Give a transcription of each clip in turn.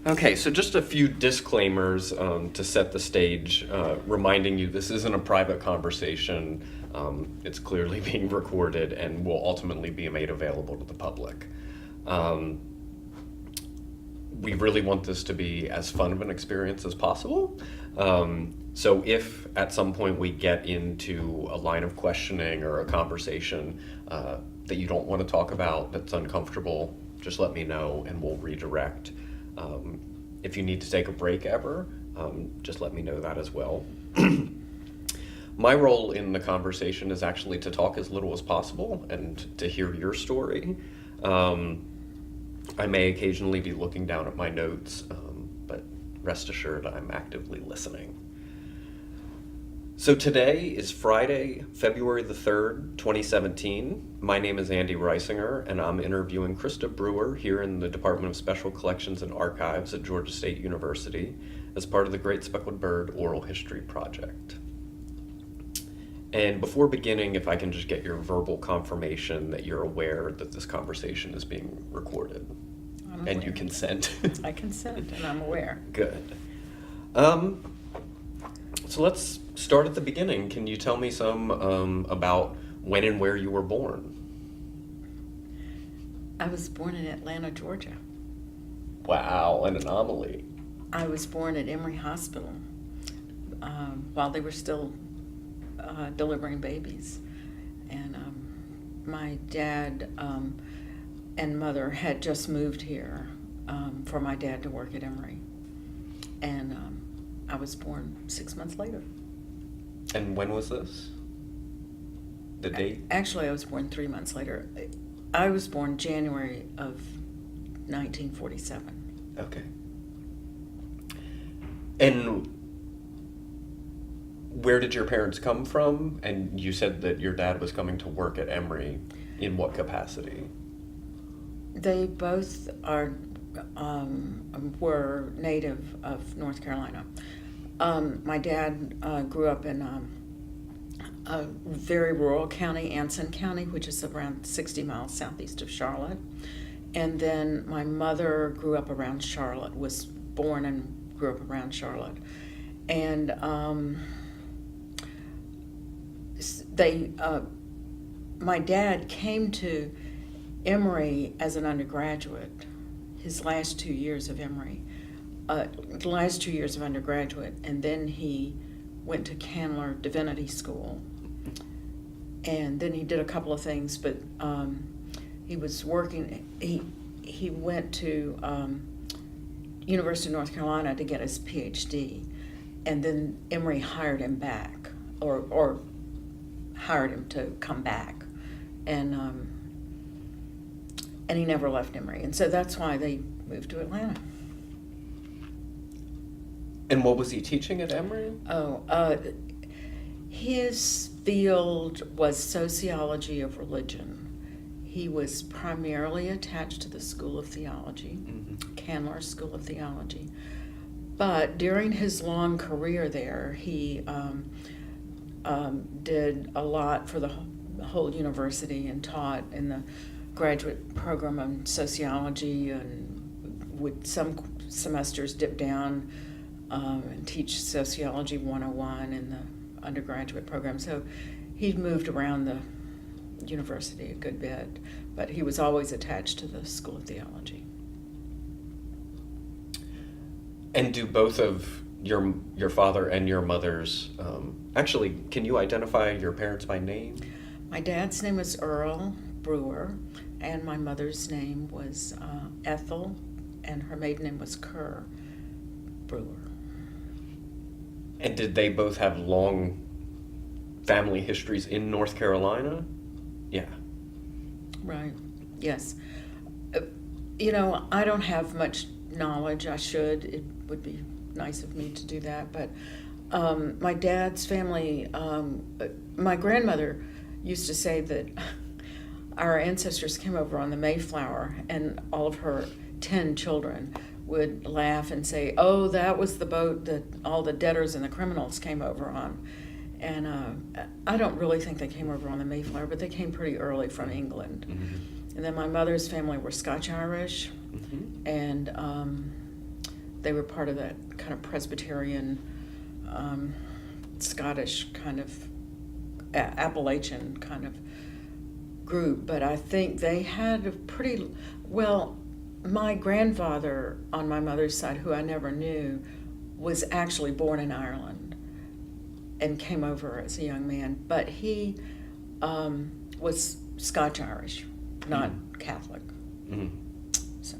Okay, so just a few disclaimers to set the stage, reminding you this isn't a private conversation. It's clearly being recorded and will ultimately be made available to the public. We really want this to be as fun of an experience as possible. So if at some point we get into a line of questioning or a conversation that you don't want to talk about, that's uncomfortable, just let me know and we'll redirect. If you need to take a break ever, just let me know that as well. My role in the conversation is actually to talk as little as possible and to hear your story. I may occasionally be looking down at my notes, but rest assured I'm actively listening. So today is Friday, February the 3rd, 2017. My name is Andy Reisinger, and I'm interviewing Krista Brewer here in the Department of Special Collections and Archives at Georgia State University as part of the Great Speckled Bird Oral History Project. And before beginning, if I can just get your verbal confirmation that you're aware that this conversation is being recorded. I'm aware. And you consent. I consent, and I'm aware. Good. So let's start at the beginning. Can you tell me some about when and where you were born? I was born in Atlanta, Georgia. Wow, an anomaly. I was born at Emory Hospital while they were still delivering babies. And my dad and mother had just moved here for my dad to work at Emory. And I was born 6 months later. And when was this? The date? Actually, I was born 3 months later. I was born January of 1947. Okay. And where did your parents come from? And you said that your dad was coming to work at Emory. In what capacity? They both were native of North Carolina. My dad grew up in a very rural county, Anson County, which is around 60 miles southeast of Charlotte. And then my mother grew up around Charlotte, was born and grew up around Charlotte. And my dad came to Emory as an undergraduate, his last 2 years of Emory, the last 2 years of undergraduate, and then he went to Candler Divinity School. And then he did a couple of things, but he was working, he went to University of North Carolina to get his PhD, and then Emory hired him back, or hired him to come back, and he never left Emory, and so that's why they moved to Atlanta. And what was he teaching at Emory? His field was sociology of religion. He was primarily attached to the School of Theology, Candler School of Theology. But during his long career there, he did a lot for the whole university and taught in the graduate program on sociology, and would some semesters dip down and teach Sociology 101 in the undergraduate program. So he moved around the university a good bit, but he was always attached to the School of Theology. And do both of your father and your mother's, actually, can you identify your parents by name? My dad's name was Earl Brewer, and my mother's name was Ethel, and her maiden name was Kerr Brewer. And did they both have long family histories in North Carolina? Yeah. Right, yes. I don't have much knowledge. I should. It would be nice of me to do that. But my dad's family, my grandmother used to say that our ancestors came over on the Mayflower, and all of her 10 children would laugh and say, "Oh, that was the boat that all the debtors and the criminals came over on." And I don't really think they came over on the Mayflower, but they came pretty early from England. And then my mother's family were Scotch-Irish, and they were part of that kind of Presbyterian, Scottish kind of Appalachian kind of group. But I think they had a pretty, well, my grandfather on my mother's side, who I never knew, was actually born in Ireland and came over as a young man. But he was Scotch-Irish, not Catholic. Mm. So.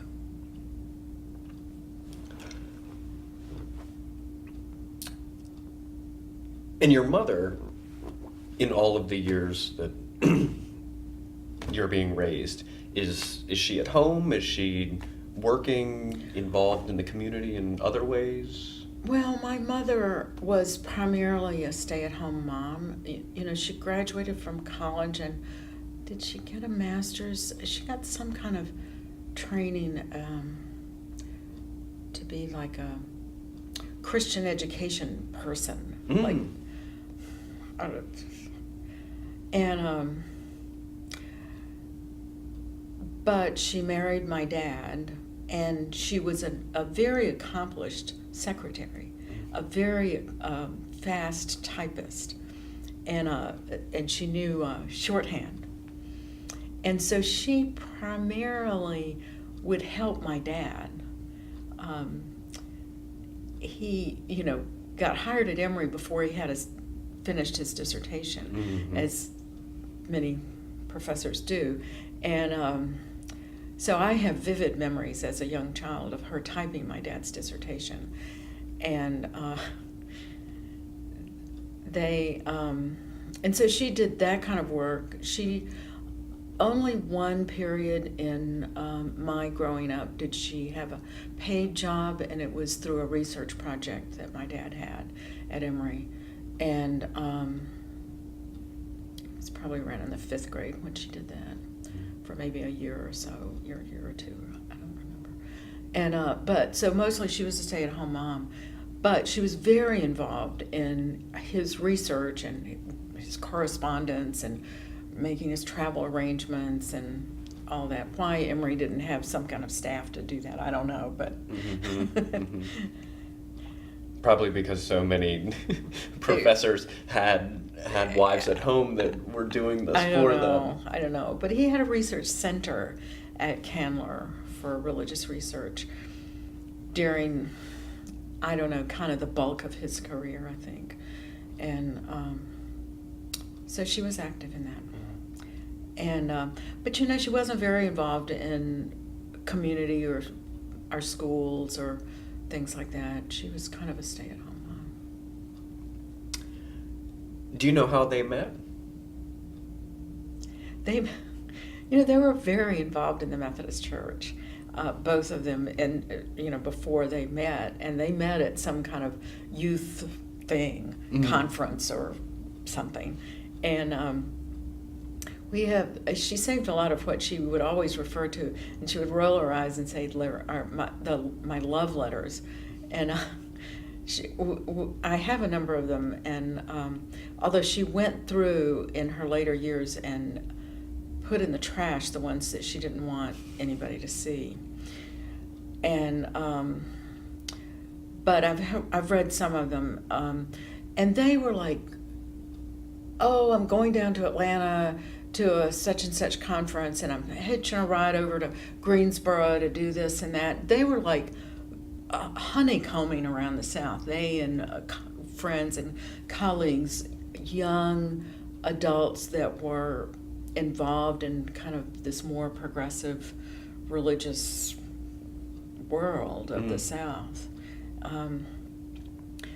And your mother, in all of the years that you're being raised, is she at home? Is she working, involved in the community in other ways? Well, my mother was primarily a stay-at-home mom. You know, she graduated from college, and did she get a master's? She got some kind of training to be like a Christian education person. Like, I don't, and but she married my dad, and she was a very accomplished secretary, a very fast typist, and she knew shorthand. And so she primarily would help my dad. He, you know, got hired at Emory before he had finished his dissertation, as many professors do. And so I have vivid memories as a young child of her typing my dad's dissertation. And and so she did that kind of work. She only one period in my growing up did she have a paid job, and it was through a research project that my dad had at Emory. And it was probably around in the 5th grade when she did that, for maybe a year or so, year or two, I don't remember. And but so mostly she was a stay-at-home mom, but she was very involved in his research and his correspondence and making his travel arrangements and all that. Why Emory didn't have some kind of staff to do that, I don't know, but probably because so many professors had wives at home that were doing this for them. I don't know. But he had a research center at Candler for religious research during, I don't know, kind of the bulk of his career, I think. And so she was active in that. And but you know, she wasn't very involved in community or our schools or things like that. She was kind of a stay-at-home mom. Do you know how they met? They were very involved in the Methodist Church, both of them, and before they met, and they met at some kind of youth thing, conference or something, and she saved a lot of what she would always refer to, and she would roll her eyes and say, my love letters, and I have a number of them, and although she went through in her later years and put in the trash the ones that she didn't want anybody to see, and but I've read some of them, and they were like, oh, I'm going down to Atlanta to a such and such conference, and I'm hitching a ride over to Greensboro to do this and that. They were like honeycombing around the South. They and friends and colleagues, young adults that were involved in kind of this more progressive religious world of the South.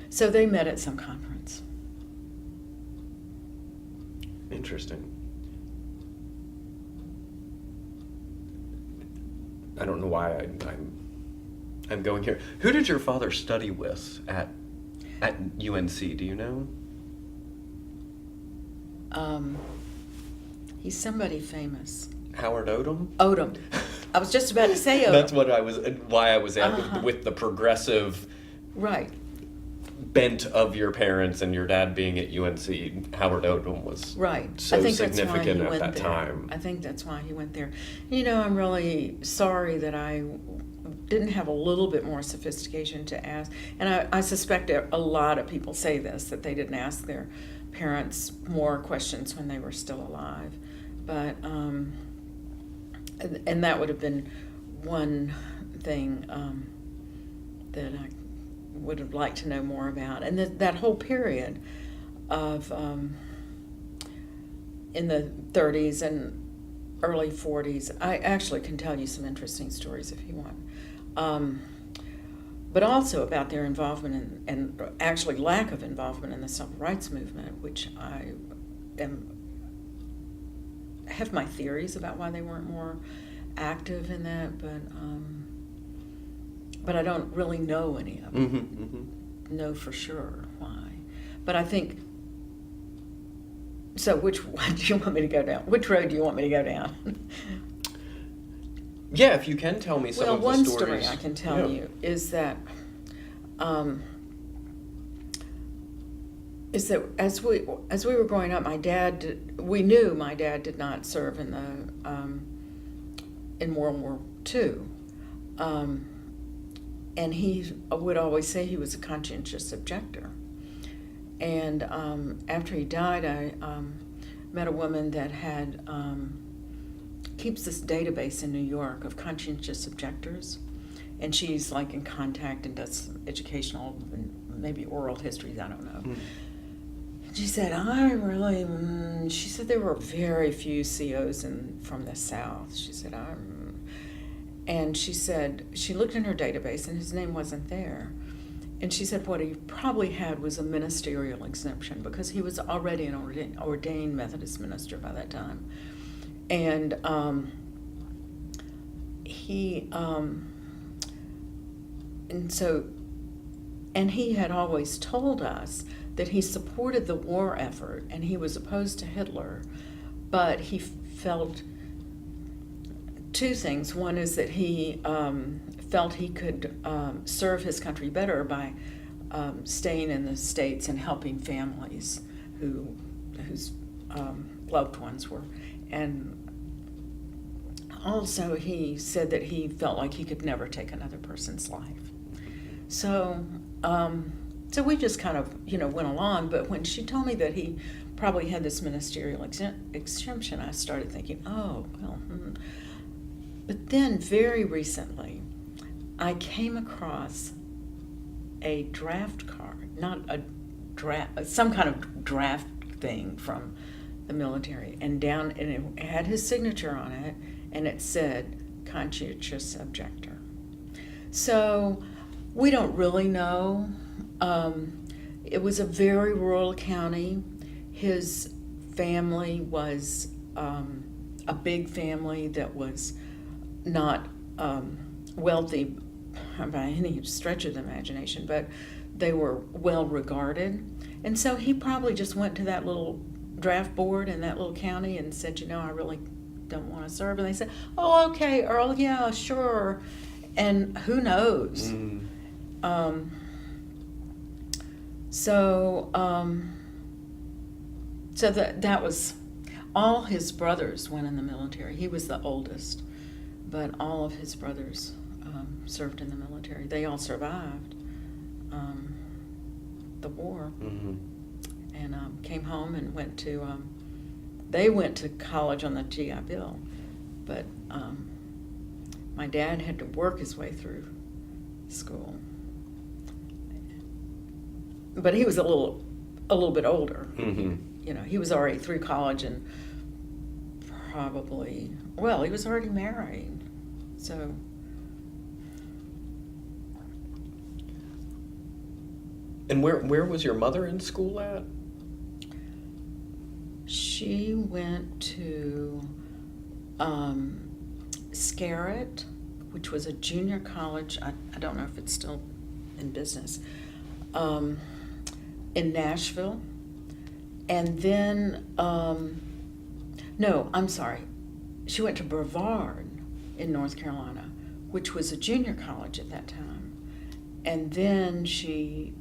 So they met at some conference. Interesting. I don't know why I'm going here. Who did your father study with at UNC? Do you know? He's somebody famous. Howard Odom? Odom. I was just about to say Odom. That's why I was at with the progressive right bent of your parents and your dad being at UNC. Howard Odom was right. so I think significant that's why he at went that there. time. I think that's why he went there. You know, I'm really sorry that I didn't have a little bit more sophistication to ask. And I suspect a lot of people say this, that they didn't ask their parents more questions when they were still alive. But, and that would have been one thing that I would have liked to know more about. And that whole period of, in the 30s and early 40s, I actually can tell you some interesting stories if you want. But also about their involvement and actually lack of involvement in the civil rights movement, which I have my theories about why they weren't more active in that, but I don't really know any of them. Know for sure why. But I think, so which one do you want me to go down? Which road do you want me to go down? Yeah, if you can tell me some of the stories. Well, one story I can tell you is that as we were growing up, we knew my dad did not serve in World War II, and he would always say he was a conscientious objector. And after he died, I met a woman that had keeps this database in New York of conscientious objectors, and she's like in contact and does educational and maybe oral histories, I don't know. She said, she said there were very few COs from the South. She said, and she said, she looked in her database and his name wasn't there. And she said what he probably had was a ministerial exemption because he was already an ordained Methodist minister by that time. And and he had always told us that he supported the war effort and he was opposed to Hitler, but he felt two things. One is that he felt he could serve his country better by staying in the States and helping families whose loved ones were. And also he said that he felt like he could never take another person's life. So we just kind of, went along. But when she told me that he probably had this ministerial exemption, I started thinking, oh, well. But then very recently, I came across a draft card, some kind of draft thing from the military, and it had his signature on it, and it said conscientious objector. So we don't really know. It was a very rural county. His family was a big family that was not wealthy by any stretch of the imagination, but they were well regarded. And so he probably just went to that little draft board in that little county and said, I really don't want to serve. And they said, oh, okay, Earl, yeah, sure. And who knows? So that was, all his brothers went in the military. He was the oldest, but all of his brothers served in the military. They all survived the war, and came home and went to. They went to college on the GI Bill, but my dad had to work his way through school. But he was a little bit older. He was already through college and probably, he was already married. So. And where was your mother in school at? She went to Scarrett, which was a junior college. I don't know if it's still in business. In Nashville. And then, no, I'm sorry. She went to Brevard in North Carolina, which was a junior college at that time. And then she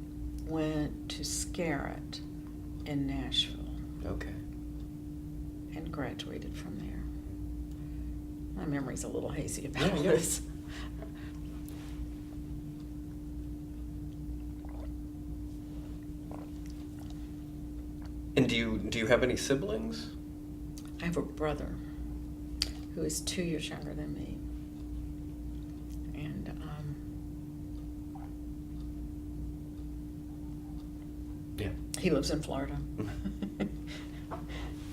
went to Scarrett in Nashville. Okay. And graduated from there. My memory's a little hazy about this. And do you have any siblings? I have a brother who is 2 years younger than me. And Yeah. he lives in Florida.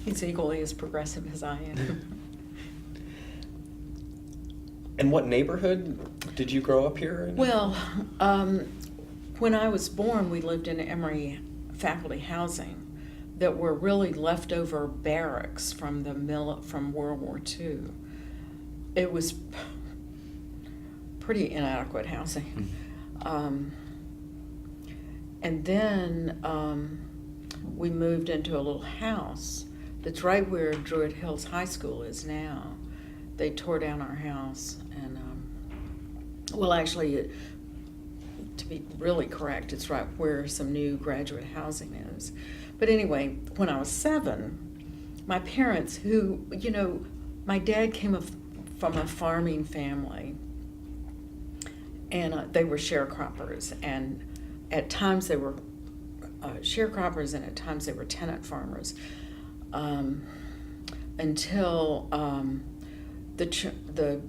He's equally as progressive as I am. And what neighborhood did you grow up here in? Well, when I was born, we lived in Emory faculty housing that were really leftover barracks from from World War II. It was pretty inadequate housing. And then we moved into a little house that's right where Druid Hills High School is now. They tore down our house, and well, actually, to be really correct, it's right where some new graduate housing is. But anyway, when I was 7, my parents, who, you know, my dad came from a farming family, and they were sharecroppers, and at times they were sharecroppers, and at times they were tenant farmers, until the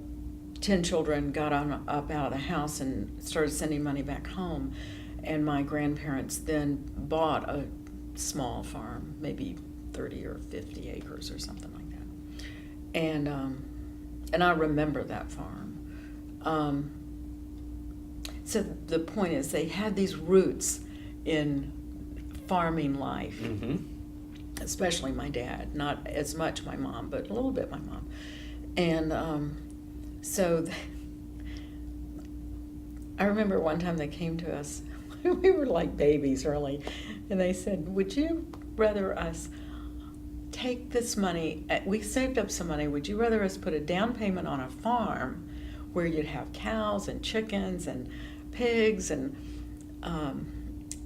10 children got up out of the house and started sending money back home, and my grandparents then bought a small farm, maybe 30 or 50 acres or something like that, and I remember that farm. So the point is, they had these roots in farming life, especially my dad, not as much my mom, but a little bit my mom. And so I remember one time they came to us, we were like babies really, and they said, would you rather us take this money, we saved up some money, would you rather us put a down payment on a farm where you'd have cows and chickens and pigs, and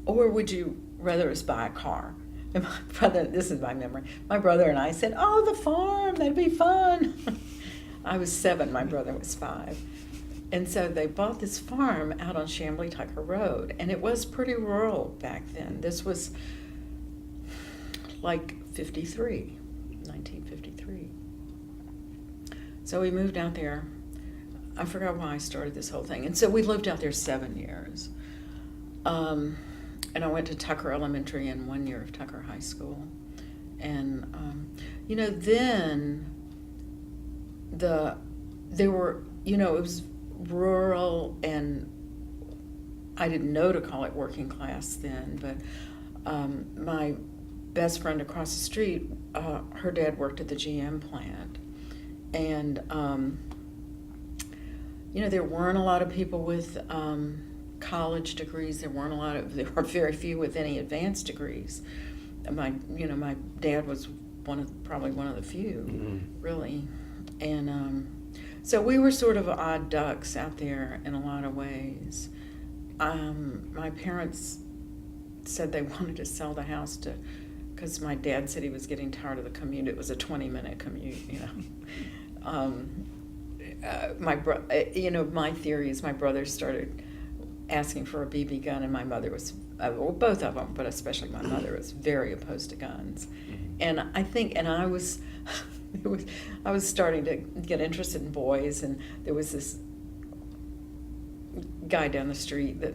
or would you rather us buy a car? And my brother, this is my memory, my brother and I said, oh, the farm, that'd be fun. I was 7, my brother was 5. And so they bought this farm out on Chamblee Tucker Road, and it was pretty rural back then. This was like 1953. So we moved out there. I forgot why I started this whole thing. And so we lived out there 7 years. And I went to Tucker Elementary and 1 year of Tucker High School. And, you know, then there were, you know, it was rural, and I didn't know to call it working class then, but my best friend across the street, her dad worked at the GM plant. And, you know, there weren't a lot of people with college degrees. There were very few with any advanced degrees. My dad was probably one of the few, really. And so we were sort of odd ducks out there in a lot of ways. My parents said they wanted to sell the house because my dad said he was getting tired of the commute. It was a 20-minute commute, you know. My theory is my brother started asking for a BB gun, and my mother was, both of them, but especially my mother, was very opposed to guns. And I think, and I was starting to get interested in boys, and there was this guy down the street that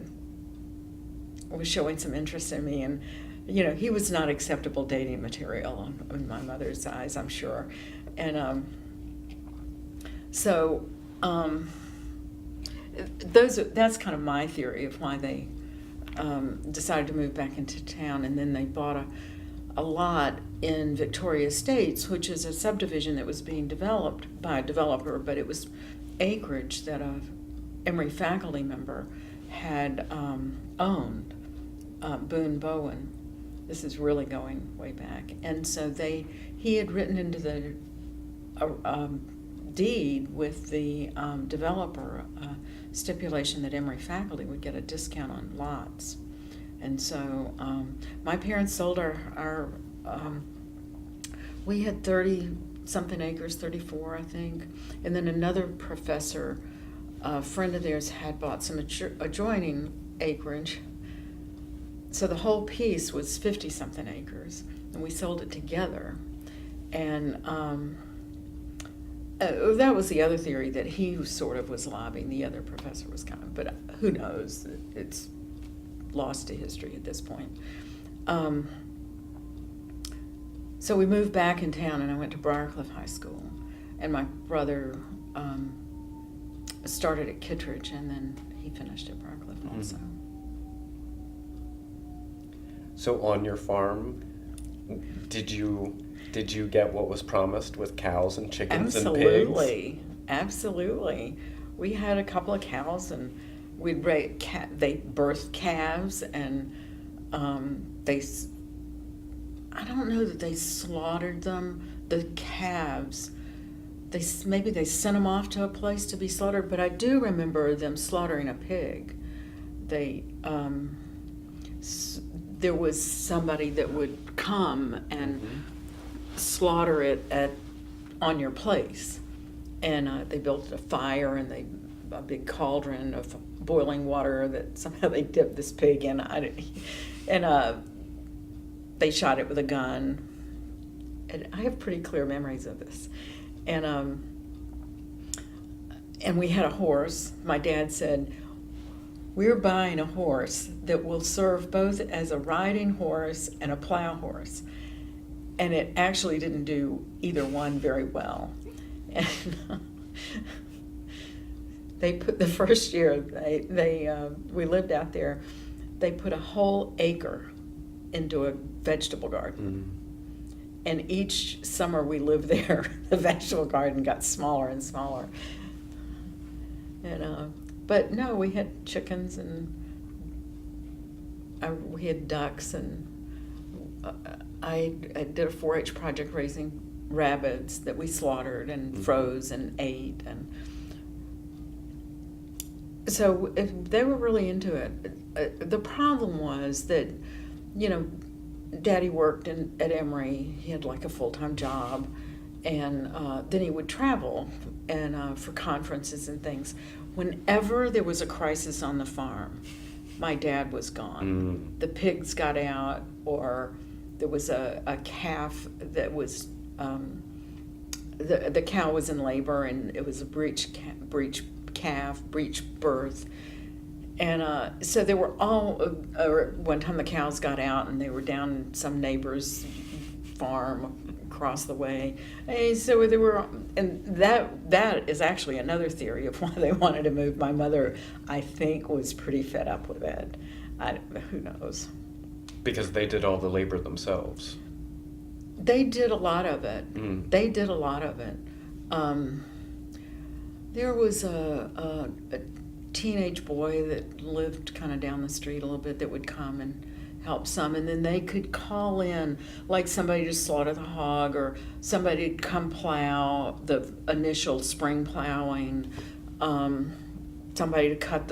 was showing some interest in me, and you know, he was not acceptable dating material in my mother's eyes, I'm sure. And that's kind of my theory of why they decided to move back into town. And then they bought a lot in Victoria Estates, which is a subdivision that was being developed by a developer, but it was acreage that a Emory faculty member had owned, Boone Bowen. This is really going way back. And so he had written into the deed with the developer stipulation that Emory faculty would get a discount on lots. And so my parents sold our we had 30-something acres, 34, I think. And then another professor, a friend of theirs, had bought some adjoining acreage. So the whole piece was 50-something acres. and we sold it together. And that was the other theory, that he sort of was lobbying, the other professor was kind of, but who knows? It's lost to history at this point. So we moved back in town, and I went to Briarcliff High School, and my brother started at Kittredge, and then he finished at Briarcliff also. So on your farm, did you get what was promised with cows and chickens and pigs? Absolutely, absolutely. We had a couple of cows, and we'd they birthed calves, and I don't know that they slaughtered them. The calves, maybe they sent them off to a place to be slaughtered, but I do remember them slaughtering a pig. There was somebody that would come and slaughter it on your place, and they built a fire, and a big cauldron of boiling water that somehow they dipped this pig in, and they shot it with a gun. And I have pretty clear memories of this. And we had a horse. My dad said, "We're buying a horse that will serve both as a riding horse and a plow horse." And it actually didn't do either one very well. And they put, the first year we lived out there, they put a whole acre into a vegetable garden. And each summer we lived there, the vegetable garden got smaller and smaller. And but no, we had chickens, and we had ducks, and I did a 4-H project raising rabbits that we slaughtered and froze and ate, and so they were really into it. The problem was that, Daddy worked at Emory. He had like a full-time job, and then he would travel and for conferences and things. Whenever there was a crisis on the farm, my dad was gone. The pigs got out, or there was a calf that was the cow was in labor, and it was a breech birth. And so they were all, one time the cows got out, and they were down some neighbor's farm across the way. And so they were, and that is actually another theory of why they wanted to move. My mother, I think, was pretty fed up with it. Who knows? Because they did all the labor themselves. They did a lot of it. They did a lot of it. There was a teenage boy that lived kind of down the street a little bit that would come and help some, and then they could call in, like somebody to slaughter the hog, or somebody to come plow the initial spring plowing, somebody to cut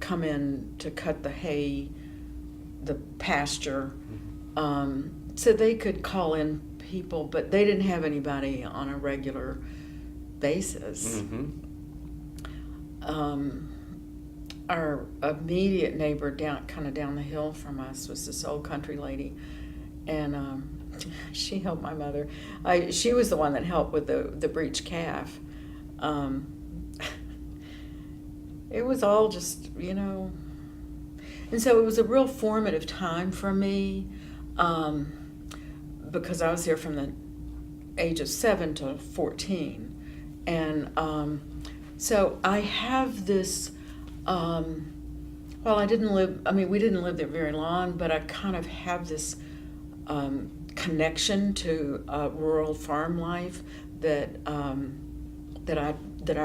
come in to cut the hay, the pasture. So they could call in people, but they didn't have anybody on a regular basis. Our immediate neighbor down the hill from us was this old country lady, and she helped my mother. She was the one that helped with the breech calf. It was all just, and so it was a real formative time for me, because I was there from the age of 7 to 14, and so I have this, we didn't live there very long, but I kind of have this connection to rural farm life that I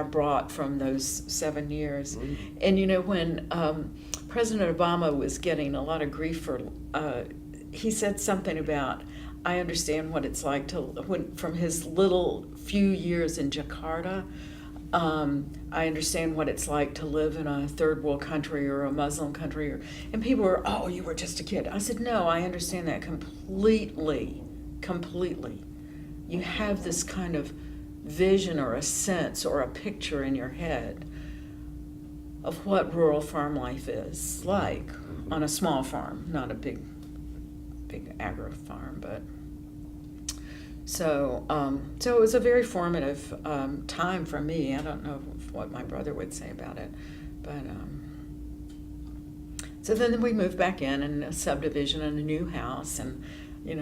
brought from those 7 years. And when President Obama was getting a lot of grief for, he said something about, I understand what it's like from his little few years in Jakarta, I understand what it's like to live in a third world country or a Muslim country, and people were, "Oh, you were just a kid." I said, "No, I understand that completely. You have this kind of vision or a sense or a picture in your head of what rural farm life is like on a small farm, not a big big agro farm, but so it was a very formative time for me. I don't know what my brother would say about it, but so then we moved back in a subdivision and a new house, and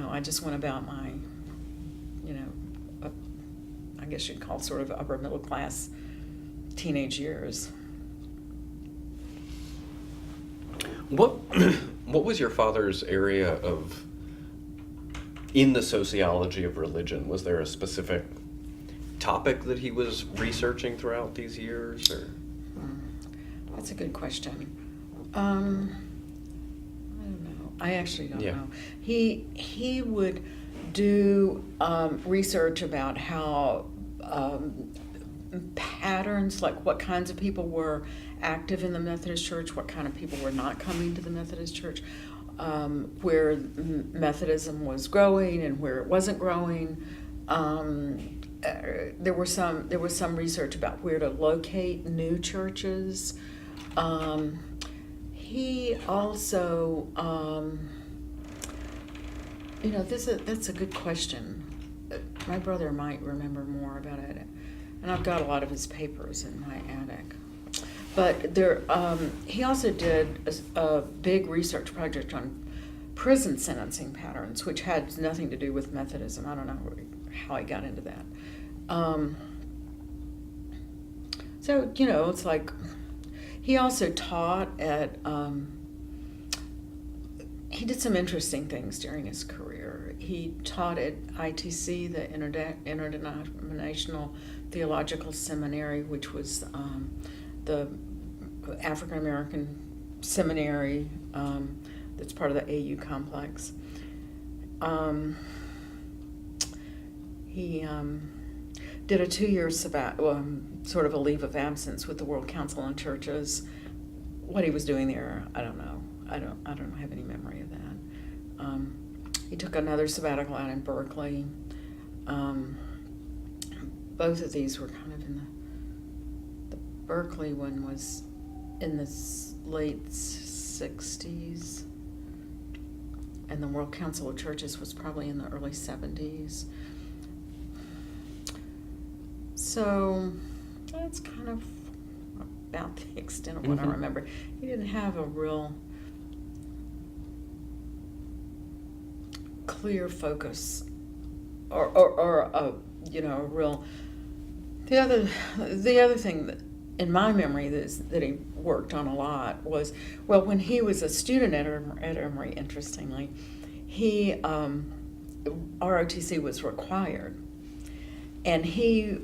I just went about my I guess you'd call sort of upper middle class teenage years. What was your father's area of in the sociology of religion? Was there a specific topic that he was researching throughout these years, or? That's a good question. I don't know. I actually don't know. He would do research about how patterns, like what kinds of people were active in the Methodist Church, what kind of people were not coming to the Methodist Church, where Methodism was growing and where it wasn't growing. There was some research about where to locate new churches. He also, that's a good question. My brother might remember more about it, and I've got a lot of his papers in my attic. But he also did a big research project on prison sentencing patterns, which had nothing to do with Methodism. I don't know how he got into that. So, it's like he also taught at, he did some interesting things during his career. He taught at ITC, the Interdenominational Theological Seminary, which was the African American seminary that's part of the AU complex. He did a 2-year sort of a leave of absence with the World Council on Churches. What he was doing there, I don't know. I don't have any memory of that. He took another sabbatical out in Berkeley. Both of these were kind of in the Berkeley one was in the late 60s, and the World Council of Churches was probably in the early 70s. So that's kind of about the extent of what I remember. He didn't have a real clear focus or a real. The other thing that in my memory that he worked on a lot was, well, when he was a student at Emory, interestingly, he ROTC was required, and he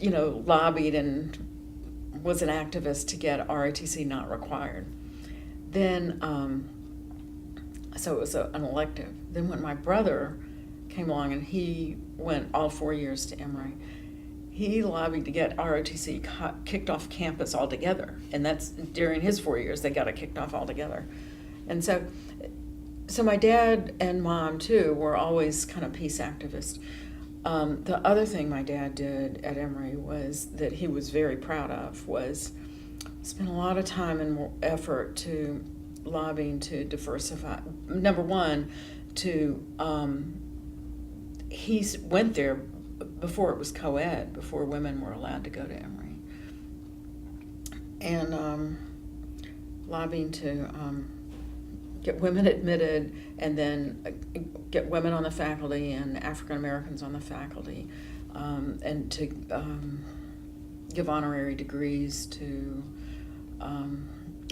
lobbied and was an activist to get ROTC not required. Then so it was an elective. Then when my brother came along and he went all 4 years to Emory, he lobbied to get ROTC kicked off campus altogether. And that's during his 4 years, they got it kicked off altogether. And so my dad and mom, too, were always kind of peace activists. The other thing my dad did at Emory was that he was very proud of was spend a lot of time and effort to lobbying to diversify. Number one, he went there before it was co-ed, before women were allowed to go to Emory, and lobbying to get women admitted, and then get women on the faculty and African Americans on the faculty, and to give honorary degrees to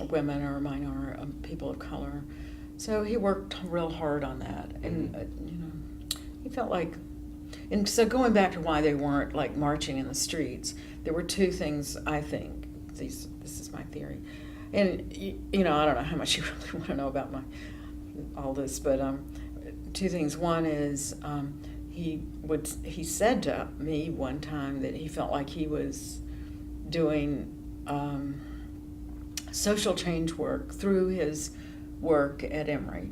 women or minor people of color. So he worked real hard on that, and he felt like. And so going back to why they weren't like marching in the streets, there were two things, I think. This is my theory. And, I don't know how much you really want to know about all this, but two things. One is he said to me one time that he felt like he was doing social change work through his work at Emory.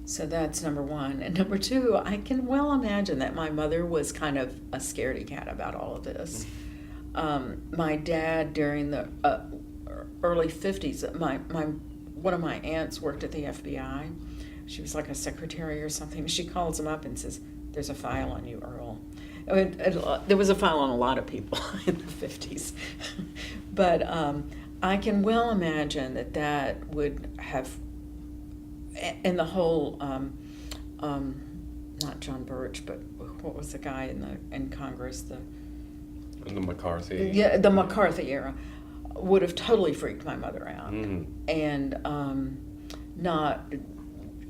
So that's number one. And number two, I can well imagine that my mother was kind of a scaredy cat about all of this. My dad, during the early 50s, one of my aunts worked at the FBI, she was like a secretary or something. She calls him up and says, "There's a file on you, Earl." I mean, there was a file on a lot of people in the 50s. But I can well imagine that would have, and the whole, not John Birch, but what was the guy in Congress, In the McCarthy. Yeah, the McCarthy era, would have totally freaked my mother out. And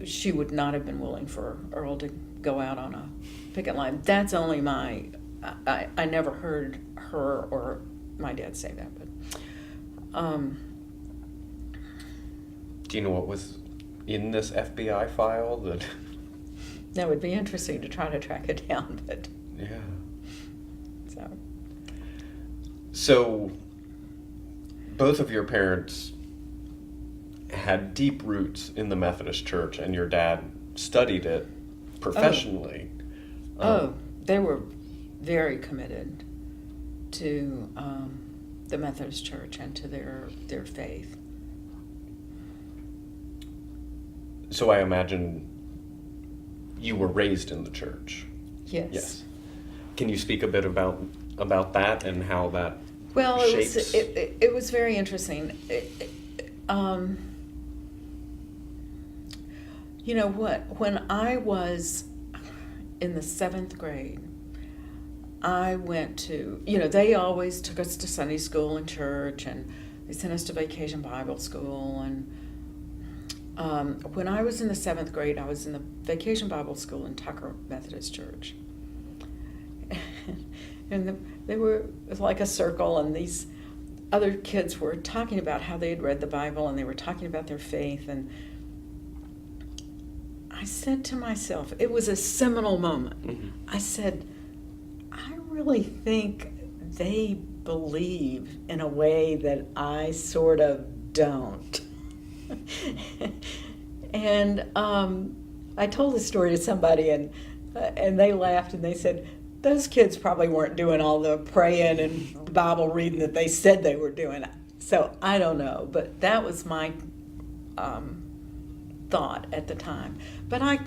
she would not have been willing for Earl to go out on a picket line. That's only I never heard her or my dad say that, but do you know what was in this FBI file that would be interesting to try to track it down, but yeah. So both of your parents had deep roots in the Methodist Church, and your dad studied it professionally. They were very committed to the Methodist Church and to their faith. So I imagine you were raised in the church. Yes. Can you speak a bit about that and how that shapes? It was very interesting. You know what? When I was in the 7th grade, I went to, they always took us to Sunday school and church, and they sent us to vacation Bible school. And when I was in the 7th grade, I was in the vacation Bible school in Tucker Methodist Church. And they were like a circle, and these other kids were talking about how they had read the Bible, and they were talking about their faith. And I said to myself, it was a seminal moment. Mm-hmm. I said, I really think they believe in a way that I sort of don't. And I told the story to somebody, and they laughed, and they said, those kids probably weren't doing all the praying and Bible reading that they said they were doing. So I don't know, but that was my thought at the time. But I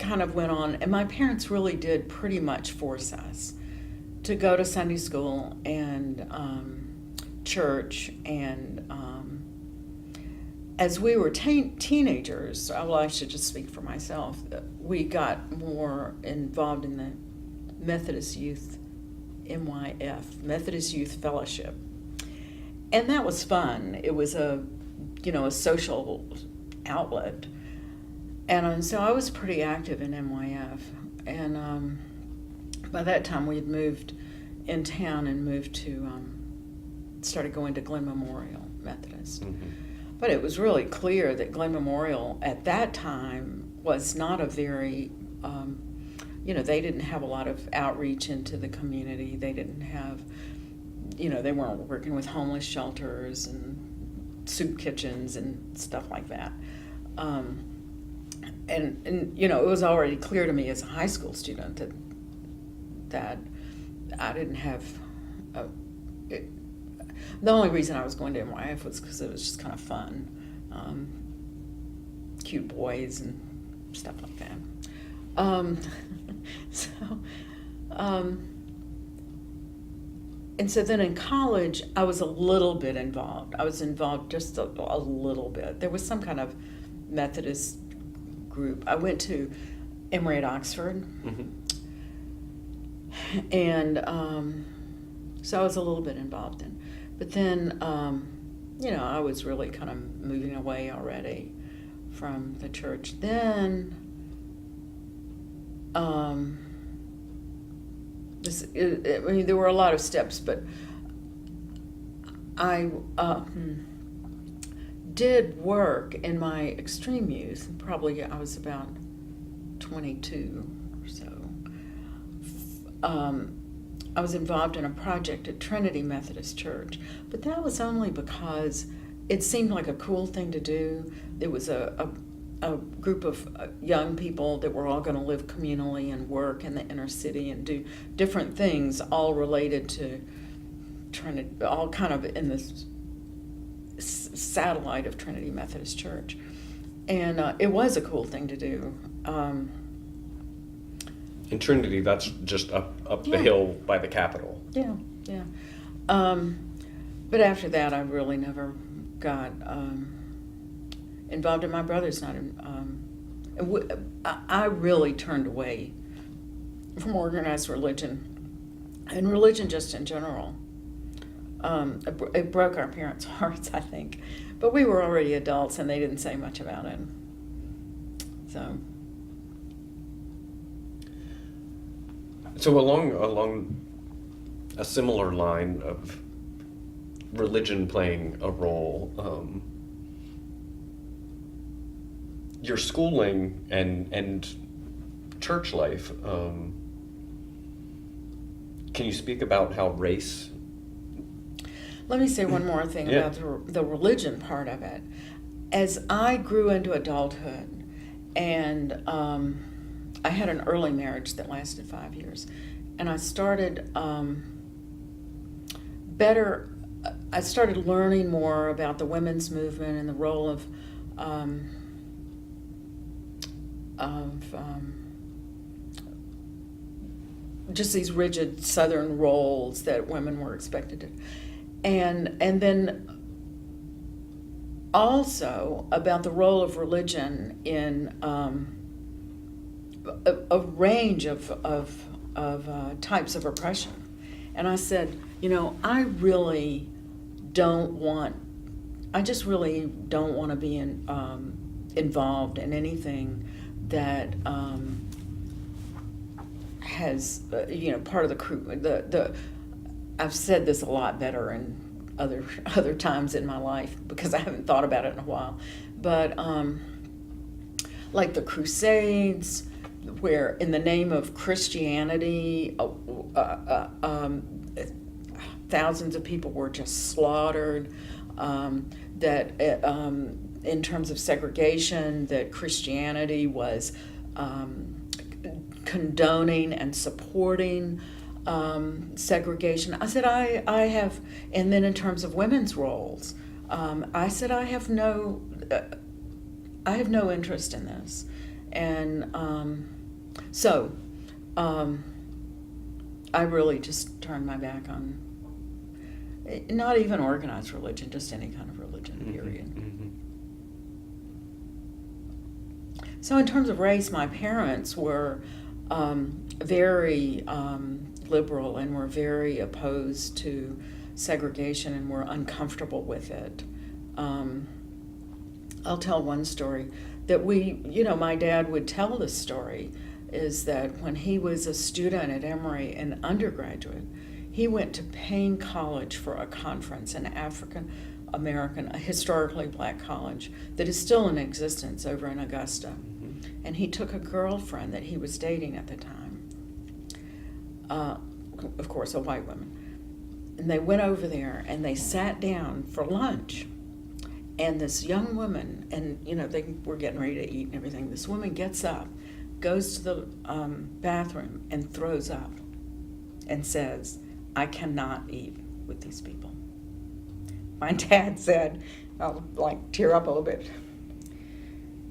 kind of went on, and my parents really did pretty much force us to go to Sunday school and church. And as we were teenagers, well, I should just speak for myself, we got more involved in the Methodist Youth, MYF, Methodist Youth Fellowship. And that was fun. It was a social outlet. And so I was pretty active in MYF. And by that time we had moved in town and moved to, started going to Glen Memorial Methodist. Mm-hmm. But it was really clear that Glen Memorial at that time was not a very, they didn't have a lot of outreach into the community. They didn't have, they weren't working with homeless shelters and soup kitchens and stuff like that. And it was already clear to me as a high school student that I didn't have the only reason I was going to MYF was because it was just kind of fun, cute boys and stuff like that. And so then in college, I was a little bit involved. I was involved just a little bit. There was some kind of Methodist group. I went to Emory at Oxford. Mm-hmm. And so I was a little bit involved in. But then, I was really kind of moving away already from the church. Then, there were a lot of steps, but I did work in my extreme youth. Probably I was about 22 or so. I was involved in a project at Trinity Methodist Church, but that was only because it seemed like a cool thing to do. There was a group of young people that were all going to live communally and work in the inner city and do different things, all related to Trinity, all kind of in this satellite of Trinity Methodist Church. And it was a cool thing to do. In Trinity, that's just up the Yeah. hill by the Capitol. Yeah, yeah. But after that, I really never got involved. And my brother's not. I really turned away from organized religion, and religion just in general. It broke our parents' hearts, I think. But we were already adults, and they didn't say much about it. So. So along a similar line of religion playing a role, your schooling and church life. Can you speak about how race? Let me say one more thing Yeah. about the religion part of it. As I grew into adulthood, and I had an early marriage that lasted 5 years, and I started I started learning more about the women's movement and the role of just these rigid Southern roles that women were expected to, and then also about the role of religion in a range of types of oppression. And I said, I just really don't want to be involved in anything that has, part of the crew. I've said this a lot better in other times in my life because I haven't thought about it in a while. But like the Crusades, where in the name of Christianity, thousands of people were just slaughtered. That in terms of segregation, that Christianity was condoning and supporting segregation. I said I have, and then in terms of women's roles, I said I have no interest in this, and so I really just turned my back on not even organized religion, just any kind of religion, period. Mm-hmm. So in terms of race, my parents were very liberal and were very opposed to segregation and were uncomfortable with it. I'll tell one story that my dad would tell this story, is that when he was a student at Emory, an undergraduate, he went to Payne College for a conference, an African American, a historically black college that is still in existence over in Augusta. Mm-hmm. And he took a girlfriend that he was dating at the time, of course, a white woman. And they went over there and they sat down for lunch. And this young woman, and they were getting ready to eat and everything, this woman gets up, goes to the bathroom and throws up and says, "I cannot eat with these people." My dad said, I'll tear up a little bit.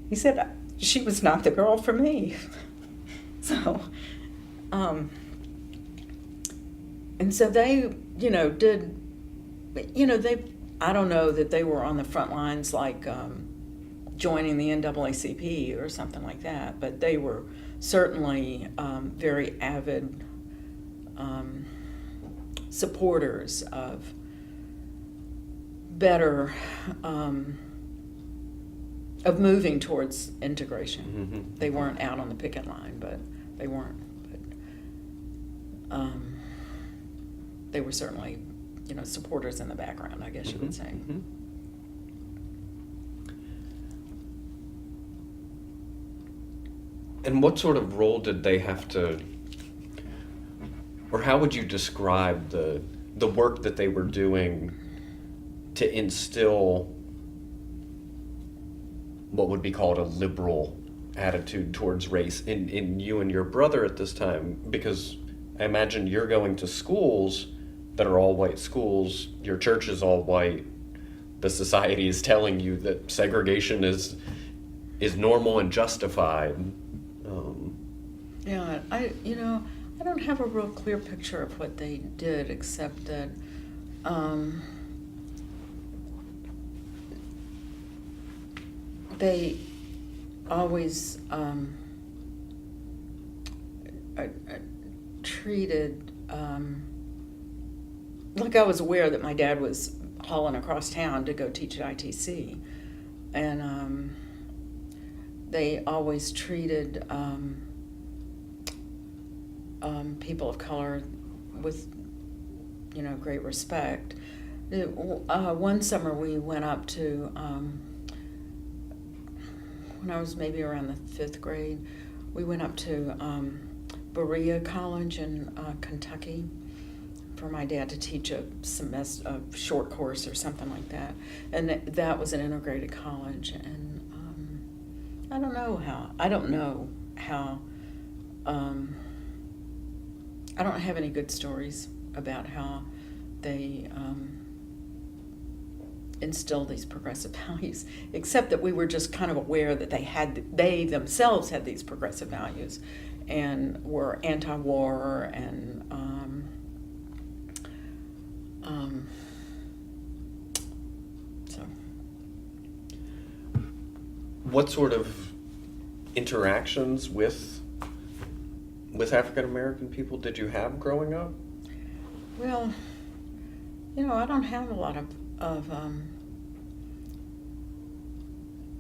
He said, "She was not the girl for me." So, and so they, did, I don't know that they were on the front lines joining the NAACP or something like that, but they were certainly very avid supporters of better, of moving towards integration. Mm-hmm. They weren't out on the picket line, but they weren't. But they were certainly, supporters in the background, I guess you would say. Mm-hmm. And what sort of role did they have to, or how would you describe the work that they were doing to instill what would be called a liberal attitude towards race in you and your brother at this time? Because I imagine you're going to schools that are all white schools, your church is all white, the society is telling you that segregation is is normal and justified. Yeah, I don't have a real clear picture of what they did, except that they always treated, like I was aware that my dad was hauling across town to go teach at ITC, and they always treated people of color with, great respect. One summer we went up to, when I was maybe around the 5th grade, we went up to Berea College in Kentucky for my dad to teach a short course or something like that. And that was an integrated college. And I don't know how, I don't have any good stories about how they instilled these progressive values, except that we were just kind of aware that they themselves had these progressive values and were anti-war and so. What sort of interactions with African American people did you have growing up? Well, I don't have a lot of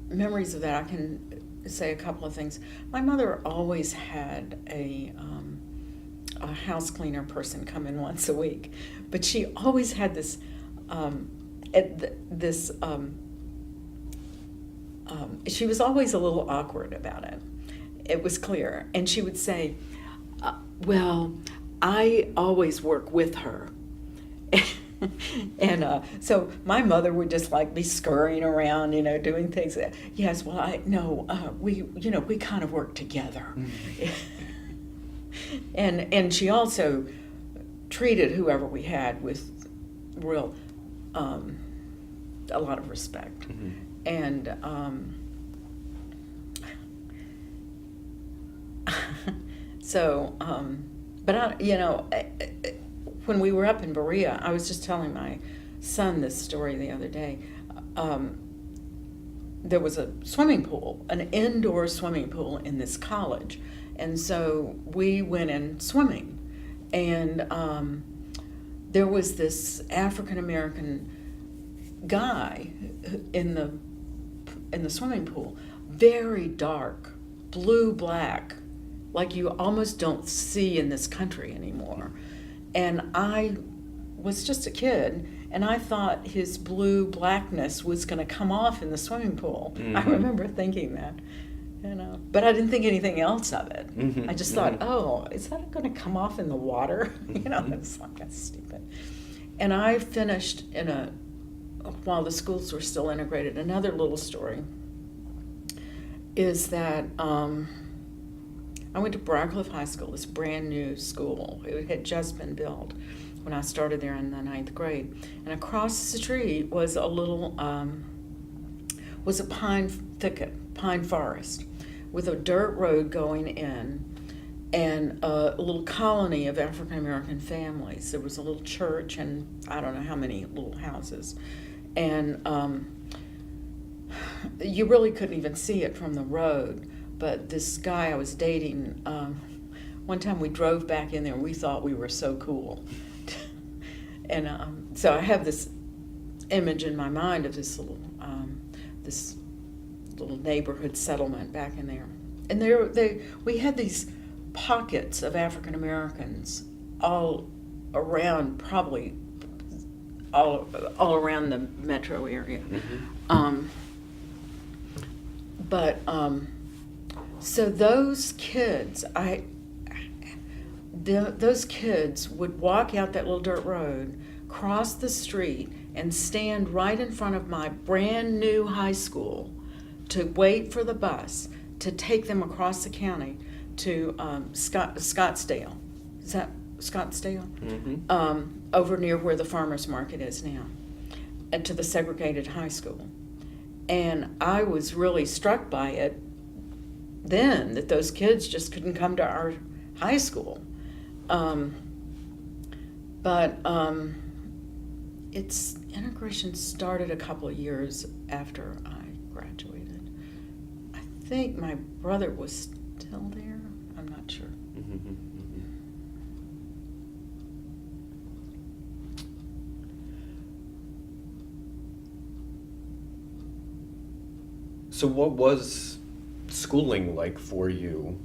memories of that. I can say a couple of things. My mother always had a house cleaner person come in once a week, but she always had this she was always a little awkward about it. It was clear, and she would say, well, I always work with her. And so my mother would just be scurrying around, doing things. Yes, well, we kind of work together. Mm-hmm. And she also treated whoever we had with real, a lot of respect. Mm-hmm. And but when we were up in Berea, I was just telling my son this story the other day. There was a swimming pool, an indoor swimming pool in this college. And so we went in swimming. And there was this African-American guy in the swimming pool, very dark, blue-black, like you almost don't see in this country anymore. And I was just a kid, and I thought his blue blackness was going to come off in the swimming pool. Mm-hmm. I remember thinking that, but I didn't think anything else of it. Mm-hmm. I just thought, oh, is that going to come off in the water? Mm-hmm. It's like, that's stupid. And I finished while the schools were still integrated, another little story is that I went to Briarcliff High School, this brand new school. It had just been built when I started there in the 9th grade. And across the street was a little, was a pine forest with a dirt road going in and a little colony of African-American families. There was a little church and I don't know how many little houses. And you really couldn't even see it from the road. But this guy I was dating, one time we drove back in there and we thought we were so cool. And so I have this image in my mind of this little neighborhood settlement back in there. And we had these pockets of African Americans all around, probably all around the metro area. Mm-hmm. So those kids, those kids would walk out that little dirt road, cross the street, and stand right in front of my brand new high school to wait for the bus to take them across the county to Scottsdale. Is that Scottsdale? Mm-hmm. Over near where the farmers market is now, and to the segregated high school. And I was really struck by it then, that those kids just couldn't come to our high school. But its integration started a couple of years after I graduated. I think my brother was still there. I'm not sure. So what was schooling like for you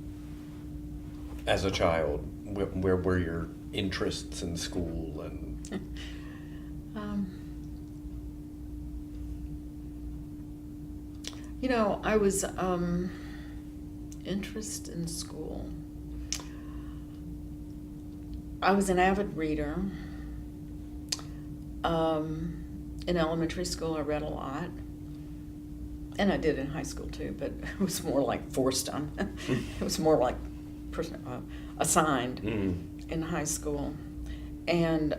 as a child? Where were your interests in school? And I was interest in school. I was an avid reader. In elementary school, I read a lot. And I did in high school too, but it was more like forced on. It was more like assigned in high school. And,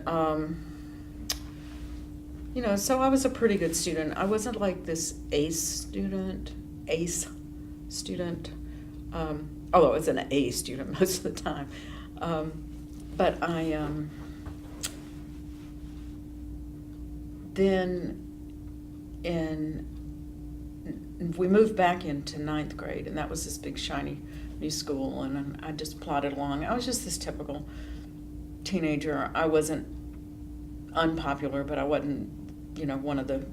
so I was a pretty good student. I wasn't like this ace student, although I was an A student most of the time. But I, we moved back into ninth grade, and that was this big shiny new school, and I just plodded along. I was just this typical teenager. I wasn't unpopular, but I wasn't, one of the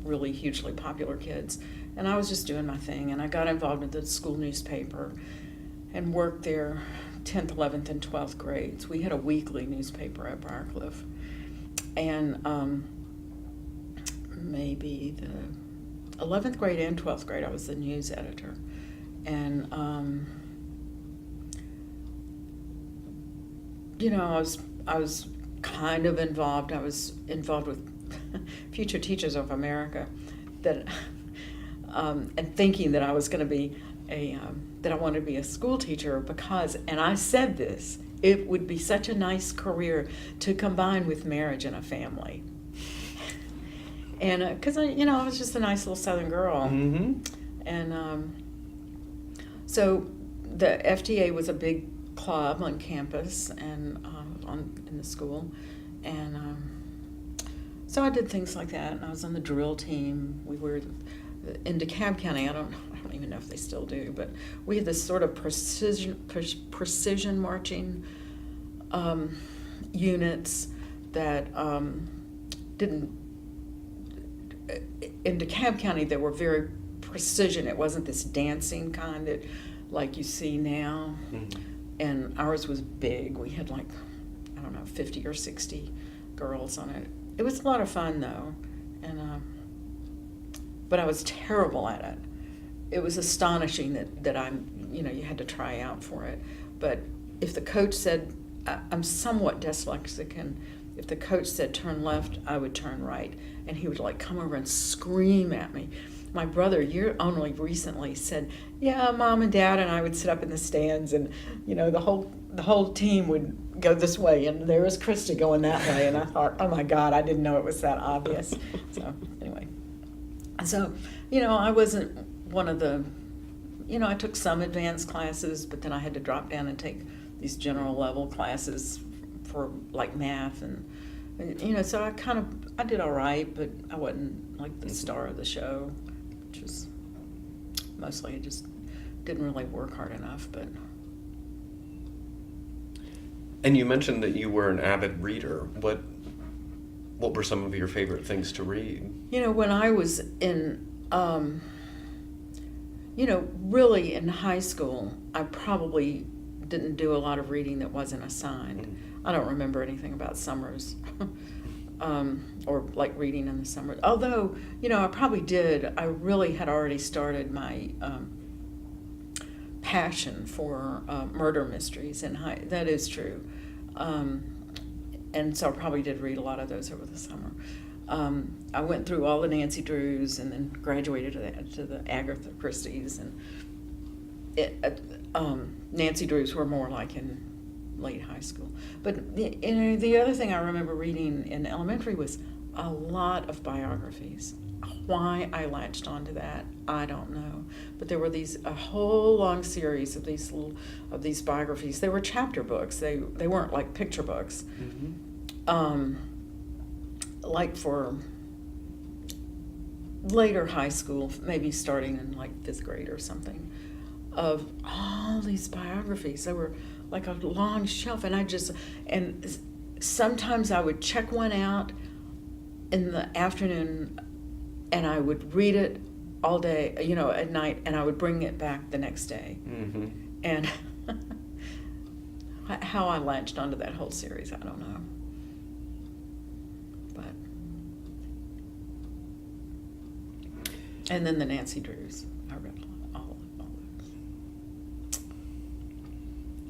really hugely popular kids. And I was just doing my thing, and I got involved with the school newspaper and worked there 10th, 11th, and 12th grades. We had a weekly newspaper at Briarcliff. And maybe the 11th grade and 12th grade, I was the news editor. And, I was kind of involved. I was involved with Future Teachers of America, and thinking that I was going to be that I wanted to be a school teacher because, and I said this, it would be such a nice career to combine with marriage and a family. And because I was just a nice little Southern girl, and so the FTA was a big club on campus and in the school, and so I did things like that. And I was on the drill team. We were in DeKalb County. I don't even know if they still do, but we had this sort of precision marching units that didn't. In DeKalb County, they were very precision. It wasn't this dancing kind that, like you see now. And ours was big. We had 50 or 60 girls on it. It was a lot of fun though, and but I was terrible at it. It was astonishing that you had to try out for it. But if the coach said, I'm somewhat dyslexic, and if the coach said turn left, I would turn right, and he would come over and scream at me. My brother, only recently, said, "Yeah, Mom and Dad and I would sit up in the stands, and the whole team would go this way, and there was Krista going that way." And I thought, "Oh my God, I didn't know it was that obvious." So anyway, I wasn't one of the, I took some advanced classes, but then I had to drop down and take these general level classes for math and so I did all right, but I wasn't the star of the show, which was mostly I just didn't really work hard enough. But and you mentioned that you were an avid reader. What were some of your favorite things to read? When I was in really in high school, I probably didn't do a lot of reading that wasn't assigned. I don't remember anything about summers or reading in the summer. Although, I probably did. I really had already started my passion for murder mysteries in high. That is true. And so I probably did read a lot of those over the summer. I went through all the Nancy Drews and then graduated to the Agatha Christie's, and Nancy Drews were more in late high school. But the other thing I remember reading in elementary was a lot of biographies, a Why I latched onto that, I don't know. But there were a whole long series of these biographies. They were chapter books. They weren't like picture books. Mm-hmm. Like for later high school, maybe starting in like 5th grade or something, of all these biographies. They were like a long shelf, and sometimes I would check one out in the afternoon, and I would read it all day, at night, and I would bring it back the next day. Mm-hmm. And how I latched onto that whole series, I don't know. But and then the Nancy Drews, I read all those.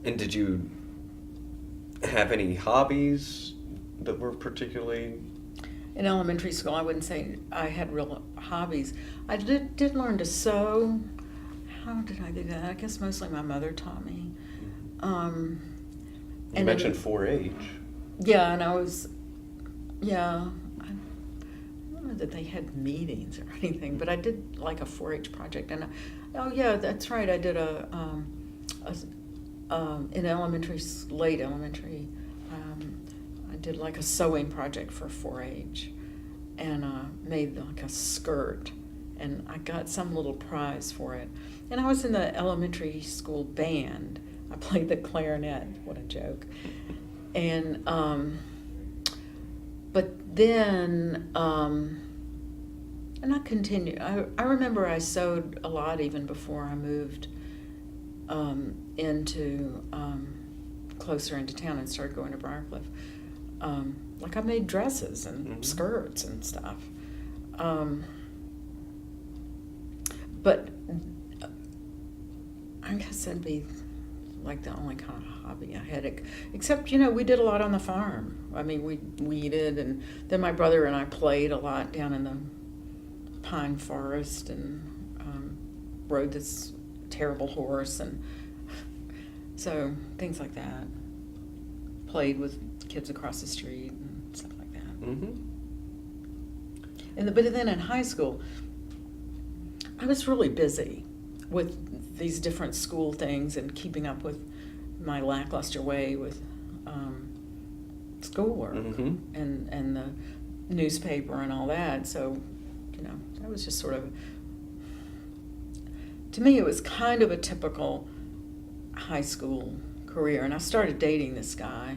And did you have any hobbies that were particularly... In elementary school, I wouldn't say I had real hobbies. I did learn to sew. How did I do that? I guess mostly my mother taught me. You and mentioned 4-H. Yeah, and I don't know that they had meetings or anything, but I did like a 4-H project. And that's right, I did in late elementary, I did like a sewing project for 4-H, and made like a skirt, and I got some little prize for it. And I was in the elementary school band. I played the clarinet. What a joke. And but then and I continued. I remember I sewed a lot even before I moved closer into town and started going to Briarcliff. Like I made dresses and Mm-hmm. skirts and stuff. But I guess that'd be like the only kind of hobby I had. Except, we did a lot on the farm. I mean, we weeded, and then my brother and I played a lot down in the pine forest, and rode this terrible horse, and so things like that. Played with kids across the street and stuff like that. Mm-hmm. But then in high school, I was really busy with these different school things and keeping up with my lackluster way with schoolwork. Mm-hmm. and the newspaper and all that. So, that was just sort of, to me, it was kind of a typical high school career. And I started dating this guy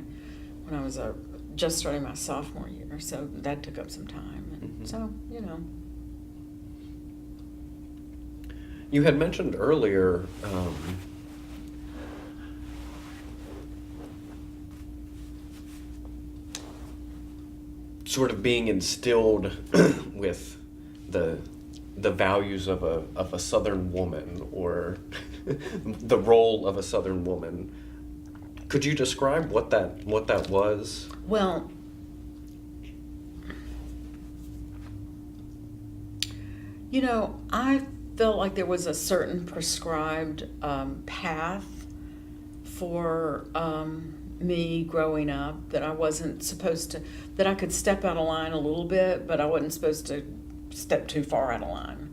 when I was just starting my sophomore year, so that took up some time. And Mhm. so, You had mentioned earlier sort of being instilled with the values of a Southern woman, or the role of a Southern woman. Could you describe what that was? Well, I felt like there was a certain prescribed path for me growing up, that I wasn't supposed to, that I could step out of line a little bit, but I wasn't supposed to step too far out of line.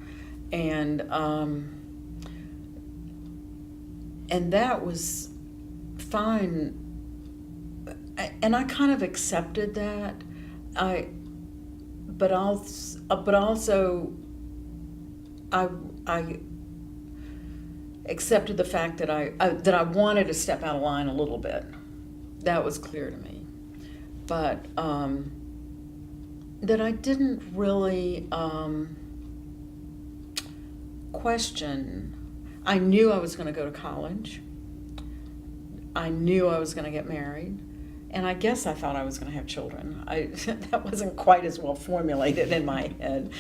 And that was fine. And I kind of accepted that. But also I accepted the fact that I wanted to step out of line a little bit. That was clear to me. But that I didn't really question. I knew I was going to go to college. I knew I was going to get married. And I guess I thought I was going to have children. That wasn't quite as well formulated in my head.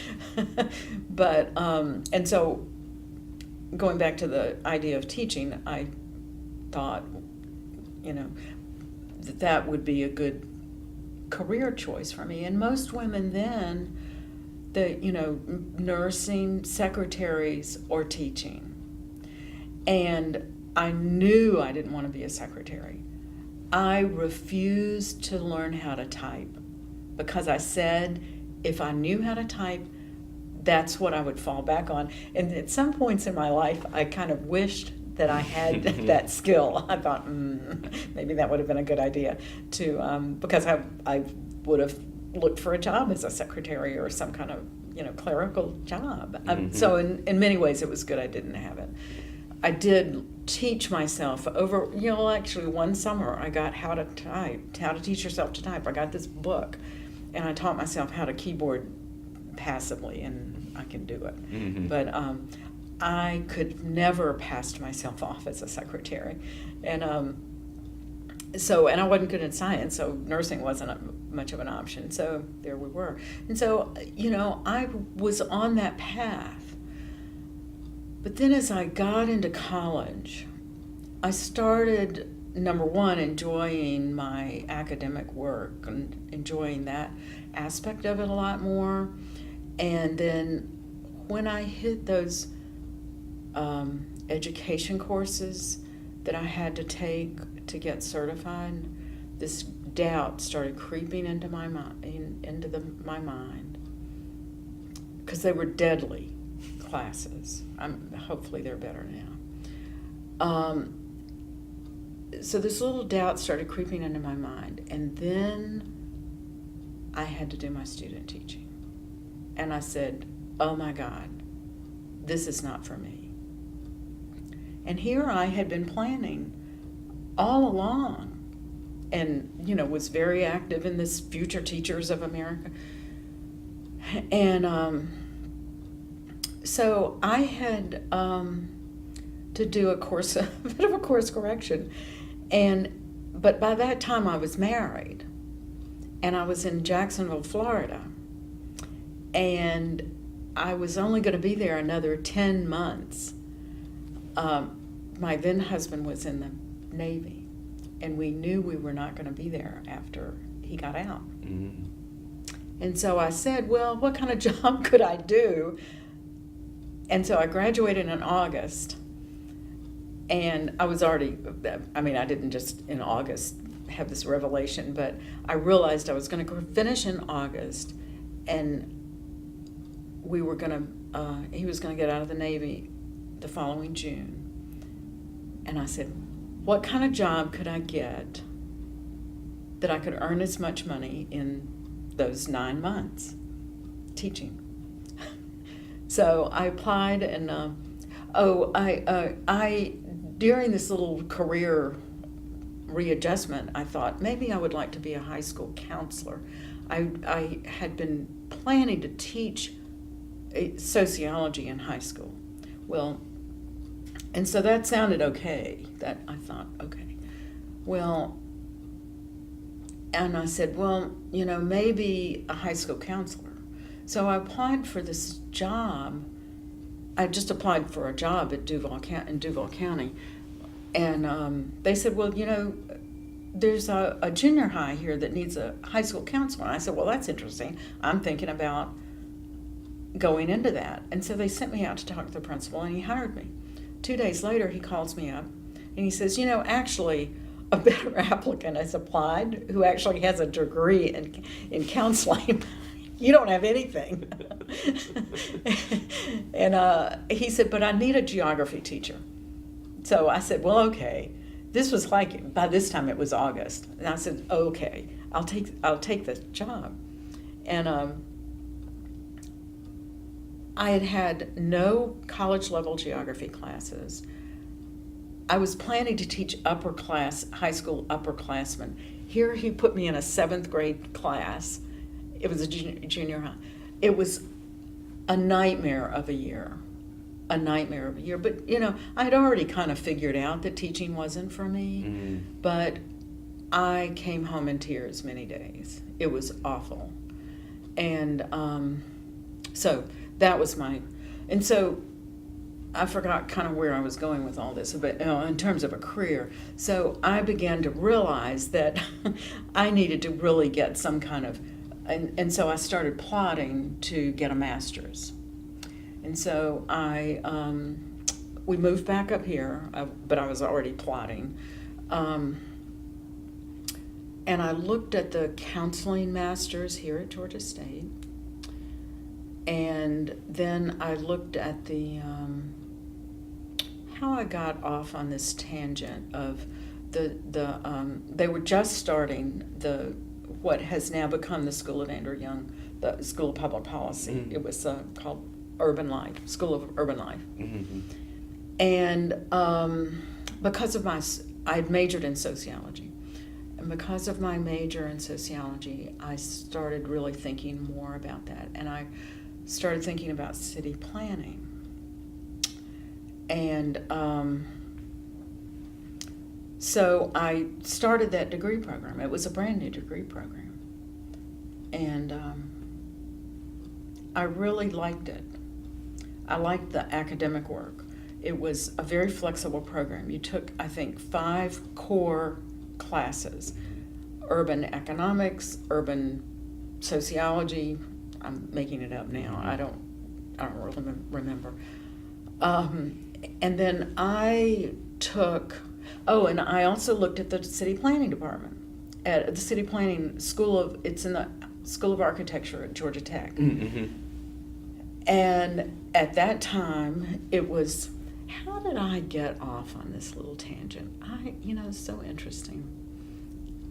But, and so going back to the idea of teaching, I thought, that would be a good career choice for me. And most women then, nursing, secretaries, or teaching. And I knew I didn't want to be a secretary. I refused to learn how to type because I said if I knew how to type, that's what I would fall back on. And at some points in my life, I kind of wished that I had that skill. I thought, maybe that would have been a good idea to, because I would have looked for a job as a secretary or some kind of, clerical job. So in many ways, it was good I didn't have it. I did teach myself over, actually one summer I got how to type, how to teach yourself to type. I got this book, and I taught myself how to keyboard passively, and I can do it. But I could never pass myself off as a secretary. And and I wasn't good at science, so nursing wasn't much of an option. So there we were. And so, I was on that path. But then as I got into college, I started, number one, enjoying my academic work and enjoying that aspect of it a lot more. And then when I hit those education courses that I had to take to get certified, this doubt started creeping into my mind, because they were deadly classes. Hopefully they're better now. So this little doubt started creeping into my mind, and then I had to do my student teaching. And I said, oh my God, this is not for me. And here I had been planning all along, and was very active in this Future Teachers of America. And so I had to do a bit of a course correction, but by that time I was married, and I was in Jacksonville, Florida, and I was only going to be there another 10 months. My then husband was in the Navy, and we knew we were not going to be there after he got out. And so I said, well, what kind of job could I do? And so I graduated in August, and I was already, I didn't just in August have this revelation, but I realized I was going to finish in August, and he was going to get out of the Navy the following June. And I said, what kind of job could I get that I could earn as much money in those 9 months teaching? So I applied, and I during this little career readjustment, I thought maybe I would like to be a high school counselor. I had been planning to teach sociology in high school. Well, and so that sounded okay. That I thought, okay. Well, and I said, well, maybe a high school counselor. So I applied for this job. I just applied for a job at in Duval County. And they said, well, there's a junior high here that needs a high school counselor. And I said, well, that's interesting. I'm thinking about going into that. And so they sent me out to talk to the principal, and he hired me. 2 days later, he calls me up, and he says, actually, a better applicant has applied who actually has a degree in counseling. You don't have anything. And he said, but I need a geography teacher. So I said, well, okay. This was by this time it was August. And I said, okay, I'll take the job. And I had no college level geography classes. I was planning to teach high school upperclassmen. Here he put me in a 7th grade class. It was a junior high. It was a nightmare of a year. But, I had already kind of figured out that teaching wasn't for me. But I came home in tears many days. It was awful. And so that was and so I forgot kind of where I was going with all this, but in terms of a career. So I began to realize that I needed to really get some kind of, and so I started plotting to get a master's. And so we moved back up here, but I was already plotting. And I looked at the counseling masters here at Georgia State. And then I looked at how I got off on this tangent of they were just starting what has now become the School of Andrew Young, the School of Public Policy. Mm-hmm. It was called Urban Life, School of Urban Life. Mm-hmm. And because of I had majored in sociology. And because of my major in sociology, I started really thinking more about that. And I started thinking about city planning. And so I started that degree program. It was a brand new degree program. And I really liked it. I liked the academic work. It was a very flexible program. You took, I think, 5 core classes: urban economics, urban sociology. I'm making it up now. I don't really remember. And then I took, and I also looked at the city planning department at the city planning school it's in the School of Architecture at Georgia Tech. Mm-hmm. And at that time, it was, how did I get off on this little tangent? It's so interesting.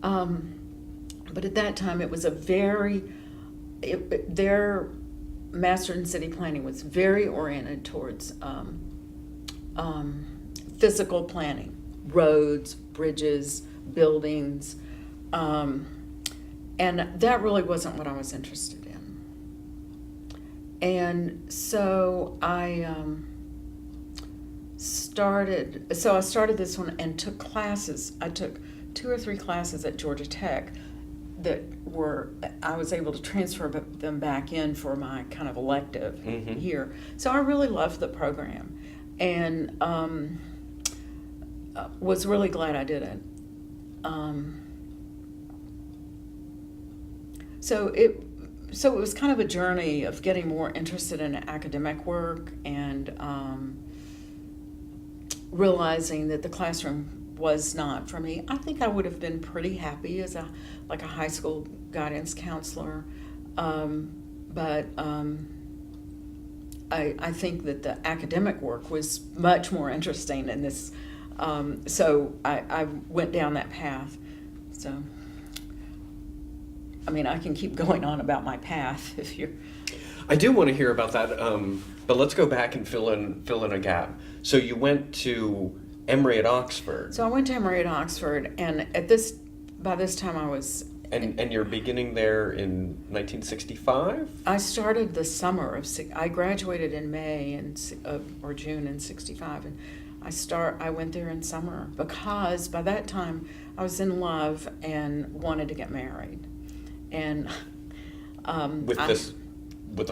But at that time, it was their master in city planning was very oriented towards physical planning, roads, bridges, buildings, and that really wasn't what I was interested in. And so I started this one and took classes. I took 2 or 3 classes at Georgia Tech that I was able to transfer them back in for my kind of elective Mm-hmm. here. So I really loved the program, and was really glad I did it. So it was kind of a journey of getting more interested in academic work and realizing that the classroom was not for me. I think I would have been pretty happy as a high school guidance counselor, but I think that the academic work was much more interesting in this, so I went down that path. So, I can keep going on about my path if you're... I do want to hear about that, but let's go back and fill in a gap. So you went to Emory at Oxford. So I went to Emory at Oxford, and by this time I was... And you're beginning there in 1965? I started the summer of... I graduated in May or June in 65, and I went there in summer because by that time I was in love and wanted to get married. And with a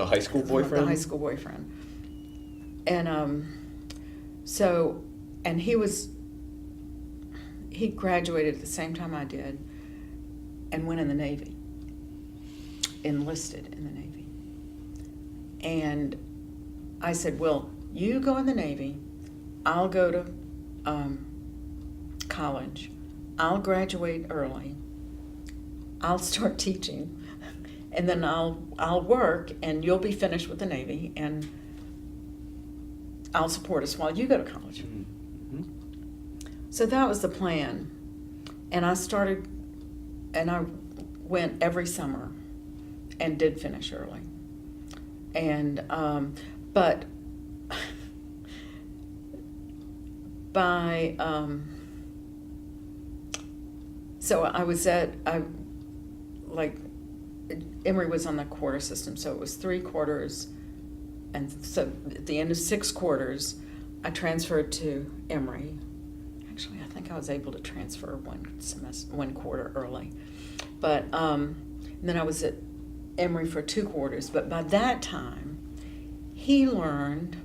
high school boyfriend? With a high school boyfriend. And and he graduated at the same time I did and went in the Navy, enlisted in the Navy. And I said, well, you go in the Navy, I'll go to college, I'll graduate early, I'll start teaching, and then I'll work, and you'll be finished with the Navy, and I'll support us while you go to college. Mm-hmm. So that was the plan. And I went every summer and did finish early. And, but so Emory was on the quarter system, so it was 3 quarters. And so at the end of 6 quarters, I transferred to Emory. Actually, I think I was able to transfer 1 quarter early. But then I was at Emory for 2 quarters. But by that time, he learned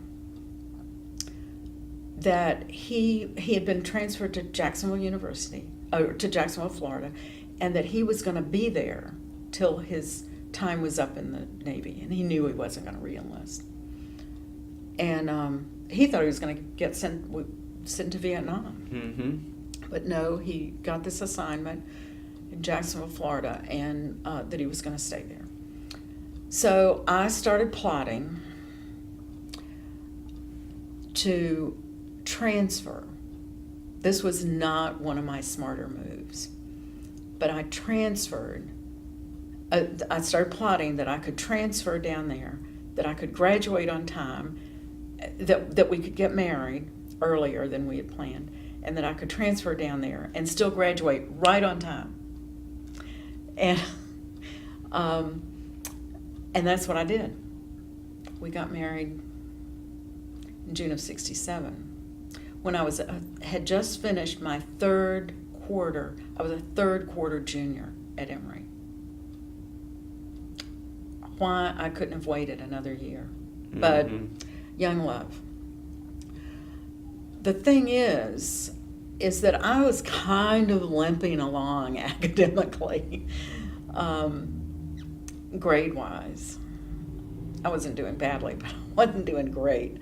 that he had been transferred to Jacksonville University, or to Jacksonville, Florida, and that he was going to be there till his time was up in the Navy, and he knew he wasn't going to re-enlist. And he thought he was going to get sent to Vietnam. Mm-hmm. But no, he got this assignment in Jacksonville, Florida, and that he was going to stay there. So I started plotting to transfer. This was not one of my smarter moves, but I transferred. I started plotting that I could transfer down there, that I could graduate on time, that we could get married earlier than we had planned, and that I could transfer down there and still graduate right on time. And and that's what I did. We got married in June of '67. When I had just finished my third quarter, I was a third quarter junior at Emory. Why I couldn't have waited another year, but young love. The thing is that I was kind of limping along academically, grade-wise. I wasn't doing badly, but I wasn't doing great.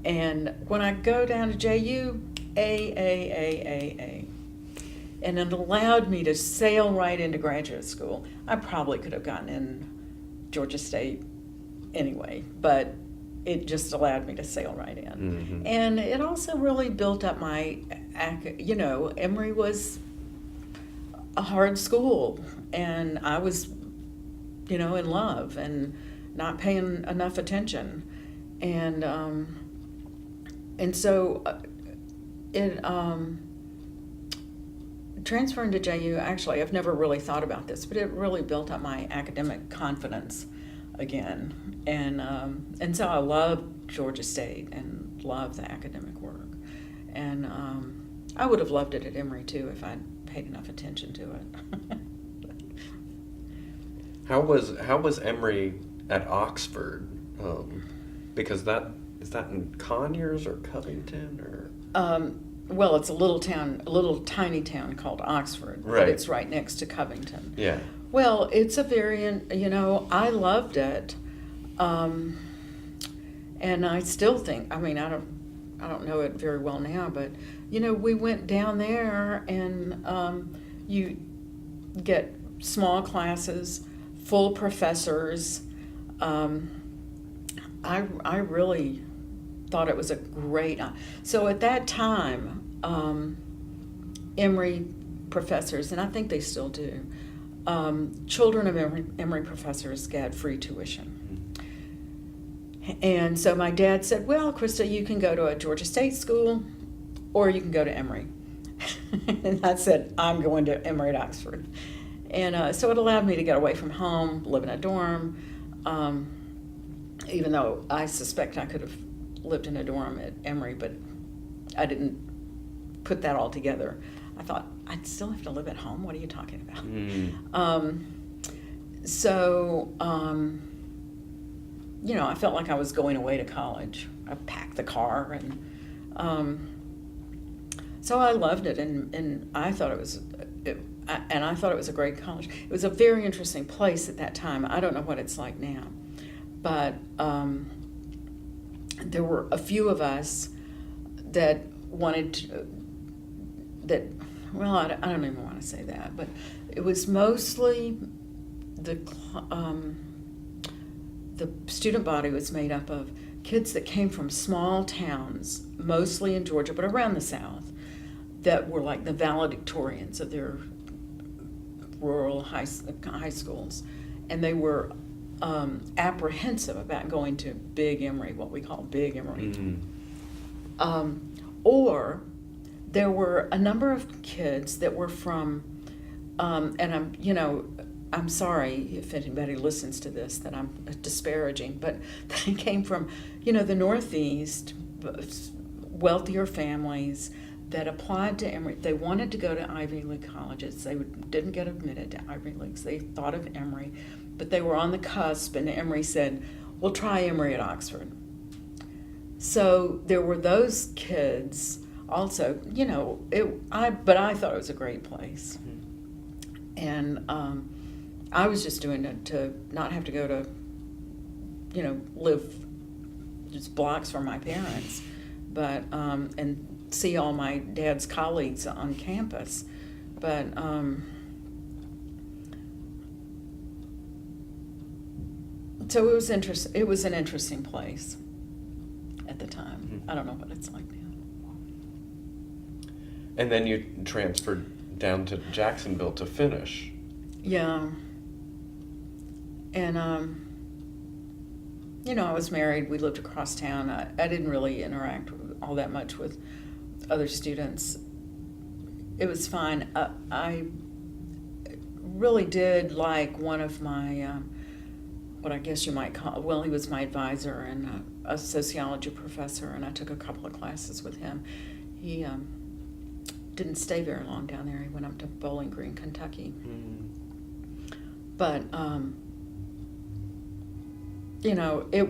And when I go down to JU, A. And it allowed me to sail right into graduate school. I probably could have gotten in Georgia State anyway, but it just allowed me to sail right in. Mm-hmm. And it also really built up my, Emory was a hard school, and I was, in love and not paying enough attention. And so transferring to JU, actually, I've never really thought about this, but it really built up my academic confidence again. And so I loved Georgia State and loved the academic work. And I would have loved it at Emory too if I'd paid enough attention to it. How was Emory at Oxford? Because is that in Conyers or Covington or? Well, it's a little tiny town called Oxford. Right. It's right next to Covington. Yeah. Well, it's a very, I loved it, and I still think. I mean, I don't know it very well now, but we went down there, and you get small classes, full professors. I really thought it was a great. So at that time, Emory professors, and I think they still do, children of Emory professors get free tuition. And so my dad said, well, Krista, you can go to a Georgia State school or you can go to Emory. And I said, I'm going to Emory at Oxford. And so it allowed me to get away from home, live in a dorm, even though I suspect I could have lived in a dorm at Emory, but I didn't put that all together. I thought, I'd still have to live at home? What are you talking about? I felt like I was going away to college. I packed the car, and so I loved it, and I thought it was a great college. It was a very interesting place at that time. I don't know what it's like now, but there were a few of us that wanted to, I don't even want to say that, but it was mostly the student body was made up of kids that came from small towns, mostly in Georgia, but around the South, that were like the valedictorians of their rural high schools. And they were apprehensive about going to Big Emory, what we call Big Emory. Mm-hmm. Or there were a number of kids that were from, and I'm sorry if anybody listens to this that I'm disparaging, but they came from, the Northeast, wealthier families that applied to Emory. They wanted to go to Ivy League colleges. They didn't get admitted to Ivy Leagues. They thought of Emory, but they were on the cusp, and Emory said, "We'll try Emory at Oxford." So there were those kids also, but I thought it was a great place. And I was just doing it to not have to go to, live just blocks from my parents, but, and see all my dad's colleagues on campus. But So it was It was an interesting place at the time. Mhm. I don't know what it's like now. And then you transferred down to Jacksonville to finish. Yeah. And, I was married. We lived across town. I didn't really interact all that much with other students. It was fine. I really did like one of my, what I guess you might call, well, he was my advisor and a sociology professor, and I took a couple of classes with him. He didn't stay very long down there. He went up to Bowling Green, Kentucky. Mm. But, it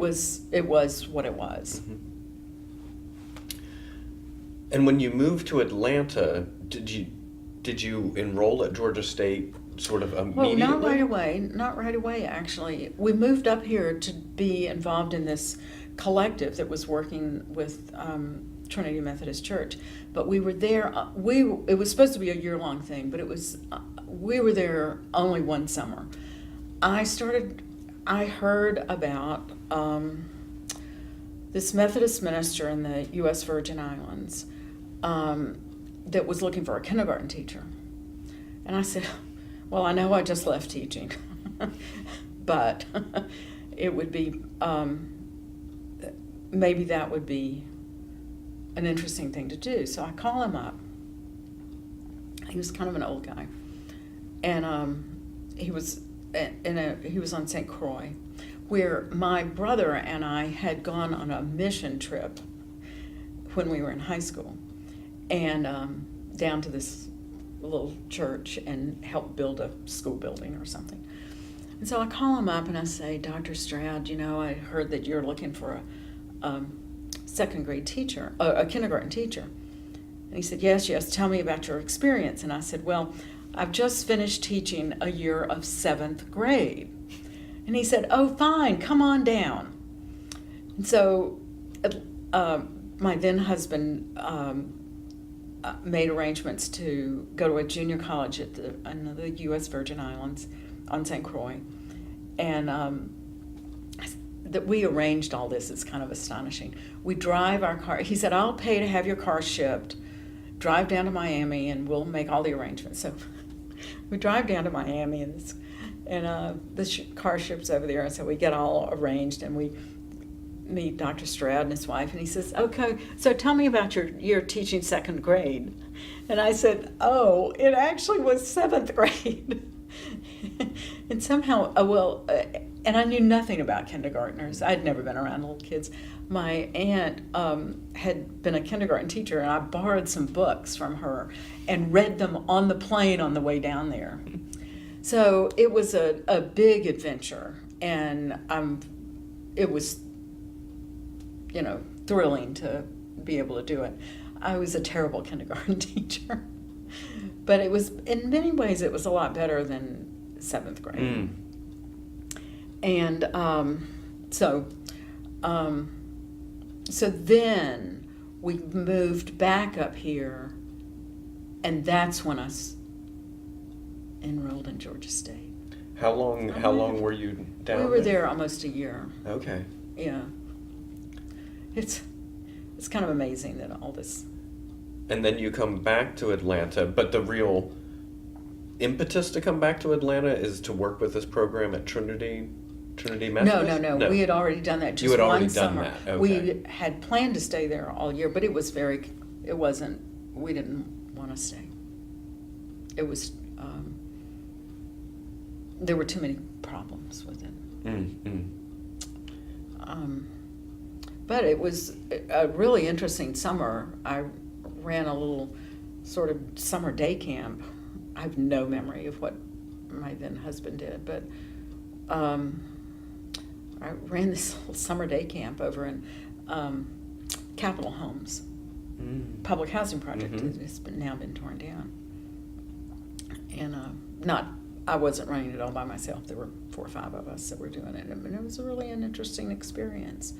was what it was. Mhm. And when you moved to Atlanta, did you enroll at Georgia State sort of immediately? Well, not right away. Not right away, actually. We moved up here to be involved in this collective that was working with Trinity Methodist Church. But we were there. It was supposed to be a year-long thing, but we were there only one summer. I heard about this Methodist minister in the U.S. Virgin Islands that was looking for a kindergarten teacher. And I said, well, I know I just left teaching, but it would be, maybe that would be an interesting thing to do. So I call him up. He was kind of an old guy. And he was on St. Croix, where my brother and I had gone on a mission trip when we were in high school, and down to this little church and helped build a school building or something. And so I call him up and I say, Dr. Stroud, I heard that you're looking for a second grade teacher, a kindergarten teacher. And he said, yes, tell me about your experience. And I said, well, I've just finished teaching a year of 7th grade. And he said, oh, fine, come on down. And so my then husband made arrangements to go to a junior college in the U.S. Virgin Islands on St. Croix. And that we arranged all this. It's kind of astonishing. We drive our car. He said, I'll pay to have your car shipped. Drive down to Miami and we'll make all the arrangements. So we drive down to Miami and the car ships over there. So we get all arranged and we meet Dr. Stroud and his wife. And he says, okay, so tell me about your teaching 2nd grade. And I said, oh, it actually was 7th grade. And somehow, and I knew nothing about kindergartners. I'd never been around little kids. My aunt had been a kindergarten teacher, and I borrowed some books from her and read them on the plane on the way down there. So it was a big adventure, and it was, thrilling to be able to do it. I was a terrible kindergarten teacher, but it was, in many ways, it was a lot better than 7th grade. Mm. And so then we moved back up here, and that's when I enrolled in Georgia State. How long were you down there? We were there almost a year. Okay. Yeah. It's kind of amazing that all this. And then you come back to Atlanta, but the real impetus to come back to Atlanta is to work with this program at Trinity Methodist? No. We had already done that just you had one already summer. done that. Okay. We had planned to stay there all year, but we didn't want to stay. It was, there were too many problems with it. But it was a really interesting summer. I ran a little sort of summer day camp. I have no memory of what my then husband did, but I ran this little summer day camp over in Capitol Homes, public housing project. Mm-hmm. It's now been torn down. And I wasn't running it all by myself. There were 4 or 5 of us that were doing it. And it was really an interesting experience.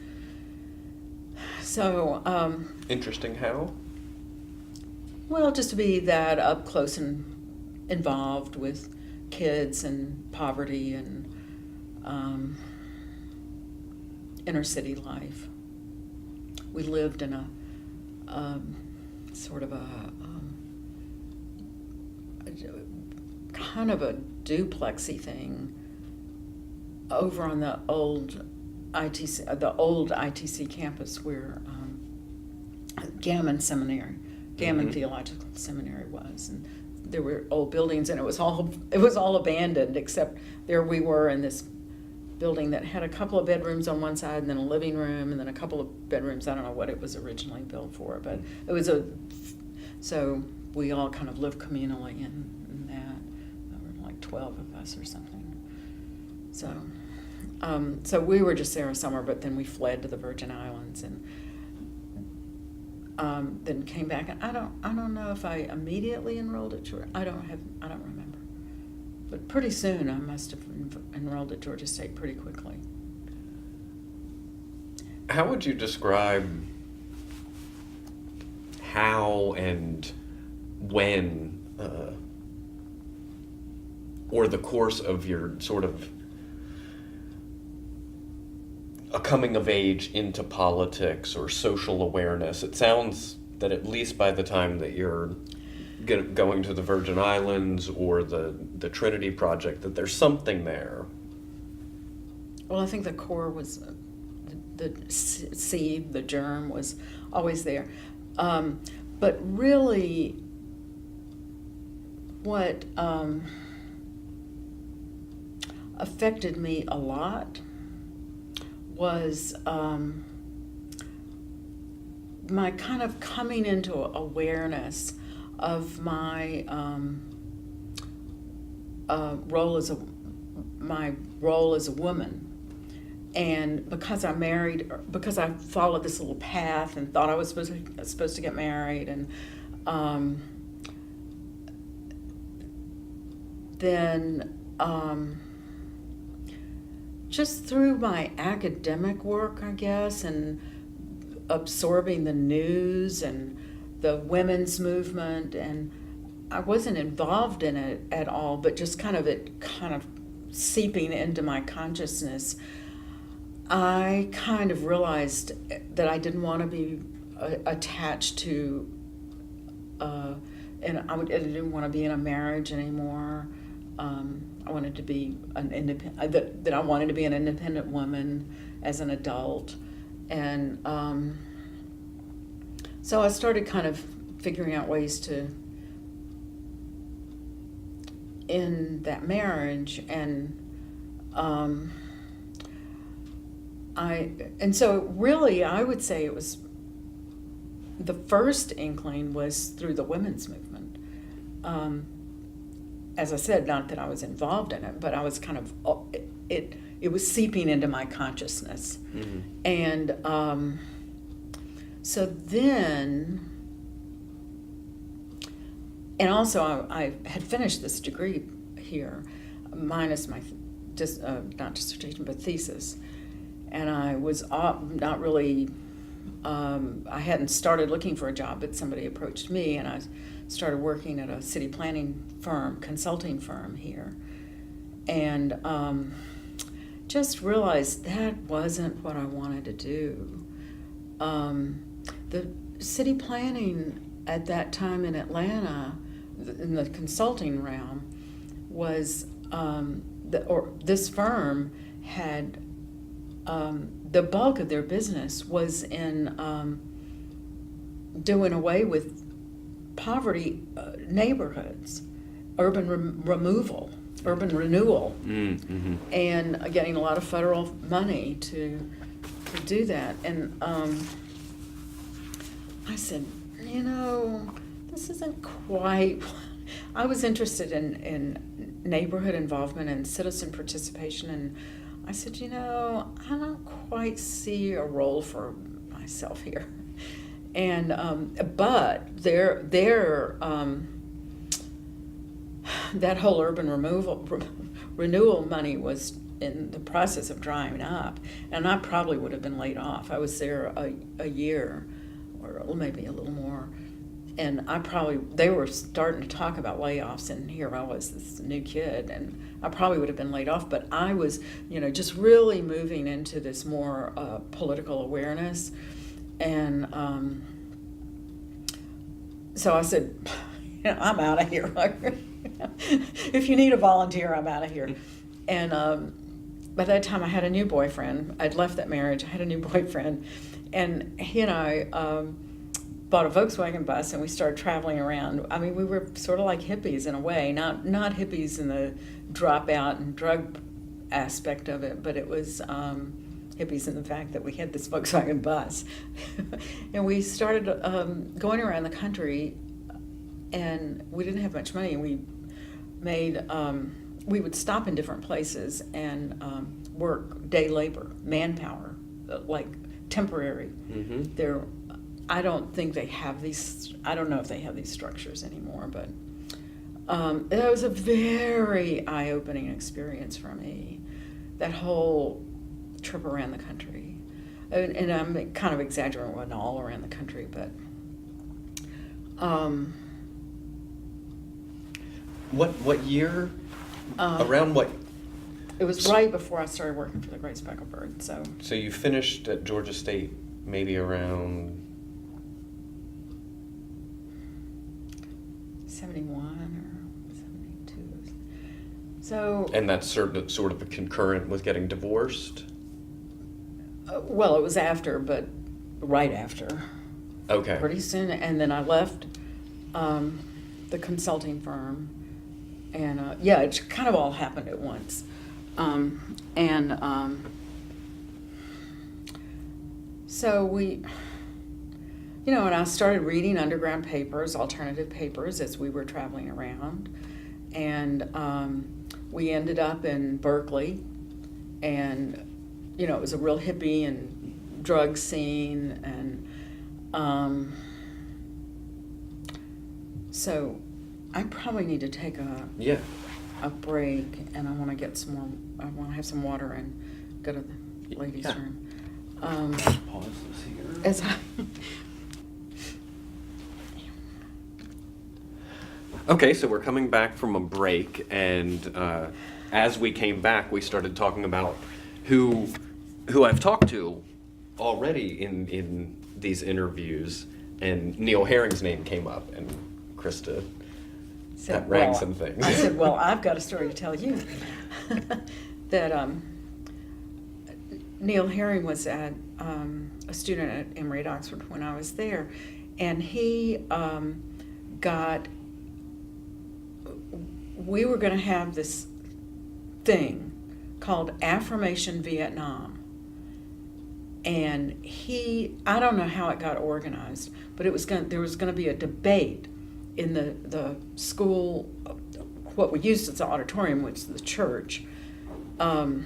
So. Interesting how? Well, just to be that up close and involved with kids and poverty and inner city life. We lived in a sort of a kind of a duplexy thing over on the old ITC campus where Gammon Theological Seminary was, and there were old buildings, and it was all abandoned, except there we were in this building that had a couple of bedrooms on one side and then a living room and then a couple of bedrooms. I don't know what it was originally built for, but it was so we all kind of lived communally in that. There were like 12 of us or something. So we were just there a summer, but then we fled to the Virgin Islands and then came back. And I don't know if I immediately enrolled at Georgia. I don't remember. But pretty soon I must have enrolled at Georgia State pretty quickly. How would you describe how and when, or the course of your sort of a coming of age into politics or social awareness? It sounds that at least by the time that you're going to the Virgin Islands or the Trinity Project, that there's something there. Well, I think the core was the seed, the germ was always there. But really, what affected me a lot was my kind of coming into awareness of my role as a woman. And because I followed this little path and thought I was supposed to get married, and then just through my academic work, I guess, and absorbing the news and the women's movement, and I wasn't involved in it at all, but just kind of seeping into my consciousness, I kind of realized that I didn't want to be attached to, and I didn't want to be in a marriage anymore. I wanted to be that I wanted to be an independent woman as an adult, and so I started kind of figuring out ways to end that marriage, and so really I would say it was the first inkling was through the women's movement. As I said, not that I was involved in it, but I was kind of it was seeping into my consciousness. Mm-hmm. And so then, and also I had finished this degree here, minus my not dissertation but thesis, and I was not really. I hadn't started looking for a job, but somebody approached me, and I started working at a city planning consulting firm here, and just realized that wasn't what I wanted to do. The city planning at that time in Atlanta, in the consulting realm, was this firm had the bulk of their business was in doing away with poverty neighborhoods, urban renewal, mm-hmm. and getting a lot of federal money to do that. And I said, this isn't quite. I was interested in neighborhood involvement and citizen participation, and I said, I don't quite see a role for myself here. And but their that whole urban renewal money was in the process of drying up, and I probably would have been laid off. I was there a year, or maybe a little more, and they were starting to talk about layoffs, and here I was, this new kid, and I probably would have been laid off, but I was, just really moving into this more political awareness. And so I said, I'm out of here. If you need a volunteer, I'm out of here. And by that time I had a new boyfriend. I'd left that marriage. I had a new boyfriend, and he and I bought a Volkswagen bus, and we started traveling around. I mean, we were sort of like hippies in a way, not hippies in the dropout and drug aspect of it, but it was hippies in the fact that we had this Volkswagen bus. And we started going around the country, and we didn't have much money, and we made we would stop in different places and work day labor, manpower, like temporary. Mm-hmm. I don't think they have these, I don't know if they have these structures anymore, but that was a very eye-opening experience for me, that whole trip around the country. And I'm kind of exaggerating, it wasn't all around the country, but what year? Around what? It was right before I started working for the Great Speckled Bird. So you finished at Georgia State maybe around 71 or 72. So. And that's sort of concurrent with getting divorced? Well, it was after, but right after. Okay. Pretty soon, and then I left the consulting firm, and it kind of all happened at once. So we, and I started reading underground papers, alternative papers, as we were traveling around, and we ended up in Berkeley, and it was a real hippie and drug scene, and so I probably need to take a break, and I want to get some more. I want to have some water and go to the ladies' room. Just pause this here. As I Okay, so we're coming back from a break, and as we came back, we started talking about who I've talked to already in these interviews, and Neil Herring's name came up, and Krista that rang some things. I said, well, I've got a story to tell you. That Neil Herring was a student at Emory at Oxford when I was there, and he we were going to have this thing called Affirmation Vietnam. And I don't know how it got organized, but there was going to be a debate in the school, what we used as the auditorium, which is the church, or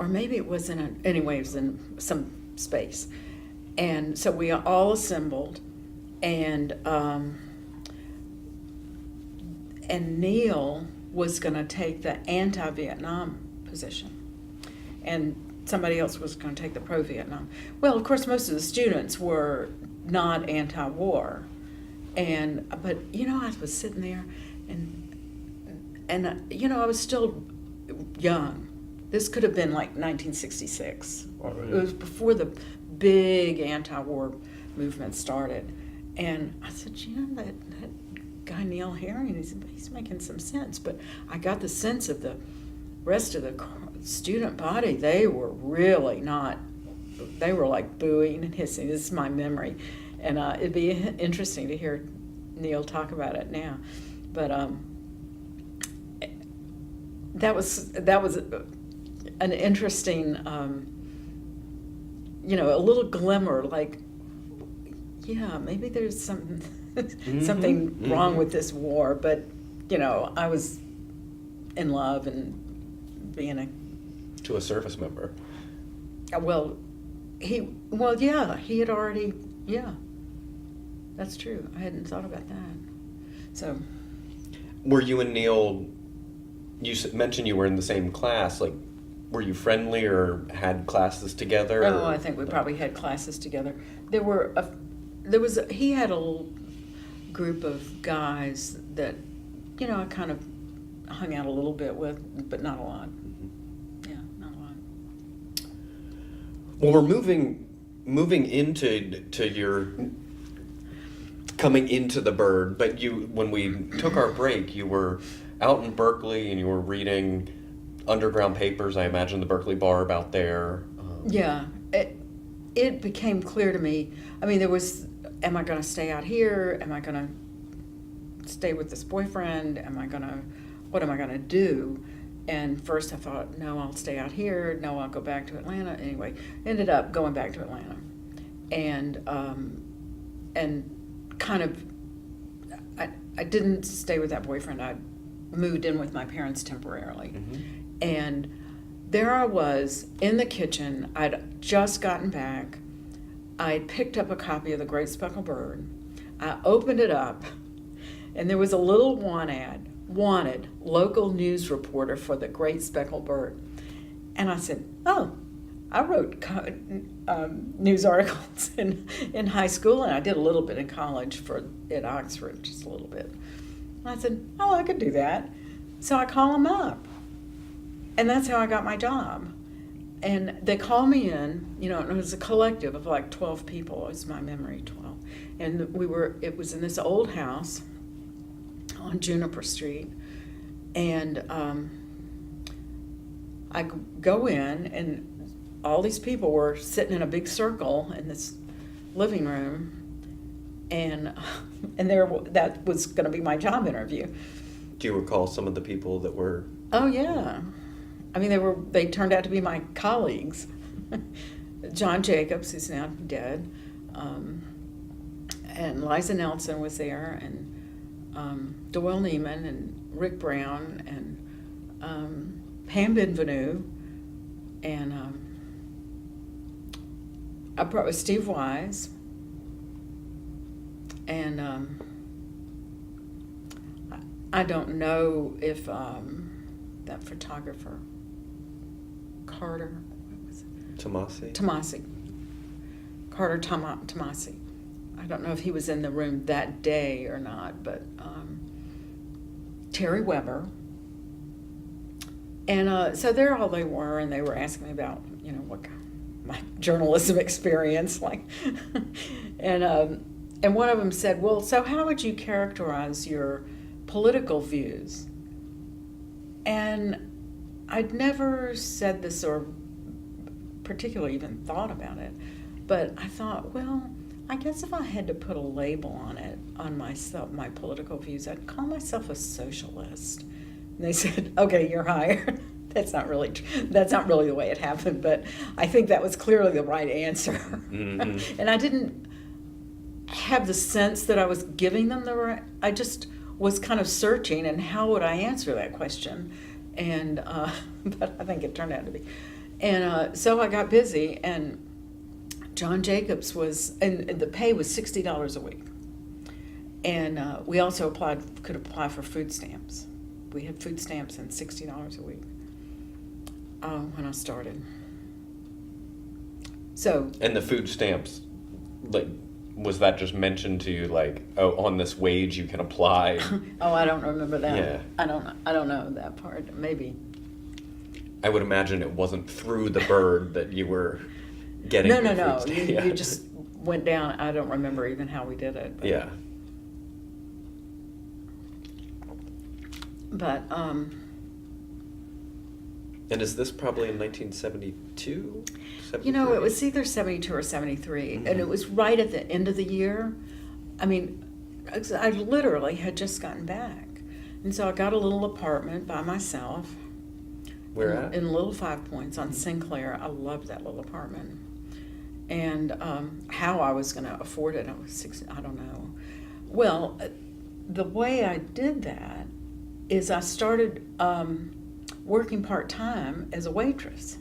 maybe it was anyway, it was in some space. And so we all assembled, and Neil was going to take the anti-Vietnam position, and somebody else was going to take the pro-Vietnam. Well, of course, most of the students were not anti-war, but I was sitting there, and I was still young. This could have been like 1966, or it was before the big anti-war movement started. And I said, that guy Neil Herring, he's making some sense. But I got the sense of the rest of the student body, they were really not, they were like booing and hissing. This is my memory. And it'd be interesting to hear Neil talk about it now. But that was an interesting, a little glimmer, like, yeah, maybe there's something wrong with this war. But, I was in love and being to a service member. He had already, that's true. I hadn't thought about that. So. Were you and Neil, you mentioned you were in the same class, like, were you friendly or had classes together? Oh, I think we probably had classes together. There were he had a little group of guys that, I kind of hung out a little bit with, but not a lot. Yeah, not a lot. Well, we're moving into your coming into the Bird, but when we took our break, you were out in Berkeley and you were reading underground papers. I imagine the Berkeley Barb out there. Yeah, it became clear to me. I mean, there was, am I going to stay out here? Am I going to stay with this boyfriend? What am I going to do? And first I thought, no, I'll stay out here. No, I'll go back to Atlanta. Anyway, ended up going back to Atlanta. And kind of, I didn't stay with that boyfriend. I moved in with my parents temporarily. Mm-hmm. And there I was in the kitchen. I'd just gotten back. I'd picked up a copy of The Great Speckled Bird. I opened it up, and there was a little want ad. Wanted, local news reporter for The Great Speckled Bird. And I said, oh, I wrote news articles in high school, and I did a little bit in college at Oxford, just a little bit. And I said, oh, I could do that. So I call them up. And that's how I got my job. And they called me in, and it was a collective of like 12 people, it's my memory, 12. And it was in this old house on Juniper Street. And I go in, and all these people were sitting in a big circle in this living room. And that was going to be my job interview. Do you recall some of the people that were? Oh, yeah. I mean, they turned out to be my colleagues. John Jacobs, who's now dead, and Liza Nelson was there, and Doyle Neiman, and Rick Brown, and Pam Benvenue, and I brought with Steve Wise, and I don't know if that photographer, Carter, what was it? Tomasi. Carter Tomasi. I don't know if he was in the room that day or not, but Terry Weber. And so there all they were, and they were asking me about, what my journalism experience, like, and one of them said, well, so how would you characterize your political views? And I'd never said this or particularly even thought about it, but I thought, well, I guess if I had to put a label on it, on myself, my political views, I'd call myself a socialist. And they said, okay, you're hired. That's not really the way it happened, but I think that was clearly the right answer. Mm-hmm. And I didn't have the sense that I was giving them the right, I just was kind of searching, and how would I answer that question? And but I think it turned out to be. And so I got busy, and John Jacobs and the pay was $60 a week. And we also could apply for food stamps. We had food stamps and $60 a week when I started. So. And the food stamps, like, was that just mentioned to you, like, oh, on this wage you can apply? Oh, I don't remember that. Yeah. I don't know that part. Maybe. I would imagine it wasn't through the Bird that you were getting. No. You just went down. I don't remember even how we did it. But, yeah. But and is this probably in 1972? It was either 72 or 73, mm-hmm. And it was right at the end of the year. I mean, I literally had just gotten back, and so I got a little apartment by myself. Where at? In Little Five Points on Sinclair. I loved that little apartment, and how I was going to afford it, I don't know. Well, the way I did that is I started working part-time as a waitress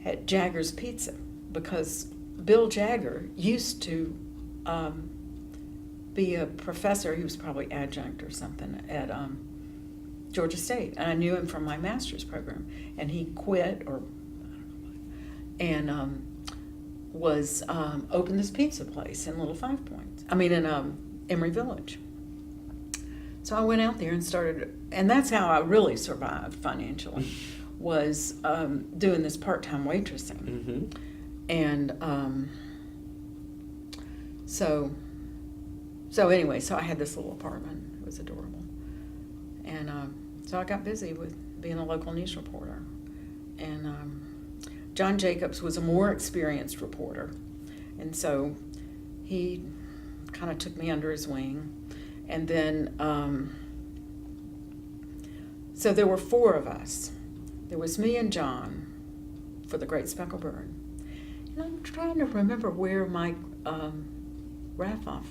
at Jagger's Pizza, because Bill Jagger used to be a professor. He was probably adjunct or something at Georgia State, and I knew him from my master's program, and he quit, or I don't know what, and was opened this pizza place in Little Five Points. I mean, in Emory Village. So I went out there and started, and that's how I really survived financially, was doing this part-time waitressing. Mm-hmm. And so anyway, so I had this little apartment. It was adorable. And so I got busy with being a local news reporter. And John Jacobs was a more experienced reporter. And so he kind of took me under his wing. And then, so there were 4 of us. There was me and John for the Great Speckled Bird. And I'm trying to remember where Mike Raffoff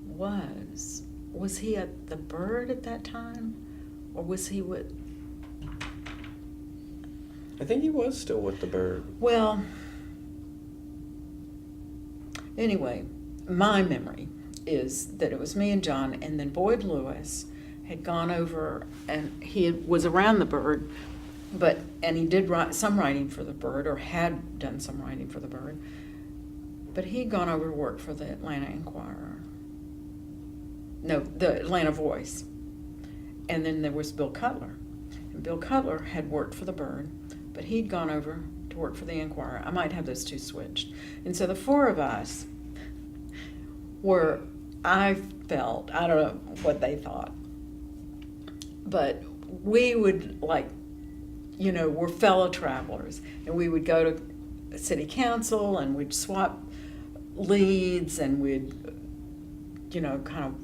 was. Was he at the Bird at that time? Or was he with... I think he was still with the Bird. Well, anyway, my memory is that it was me and John, and then Boyd Lewis had gone over, and he was around the Bird, and he did some writing for the Bird, or had done some writing for the Bird, but he'd gone over to work for the Atlanta Inquirer. No, the Atlanta Voice. And then there was Bill Cutler. And Bill Cutler had worked for the Bird, but he'd gone over to work for the Inquirer. I might have those two switched. And so the 4 of us were, I felt, I don't know what they thought, but we would, like, you know, we're fellow travelers, and we would go to city council and we'd swap leads, and we'd, you know, kind of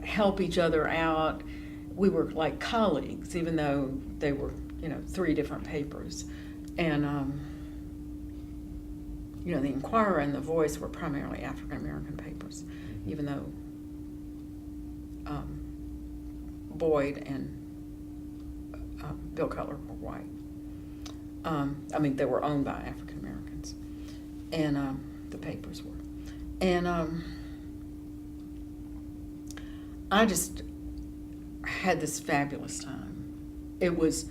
help each other out. We were like colleagues, even though they were, you know, 3 different papers. And, you know, the Inquirer and the Voice were primarily African-American papers, even though Boyd and Bill Cutler were white. I mean, they were owned by African-Americans, and the papers were. And I just had this fabulous time. It was,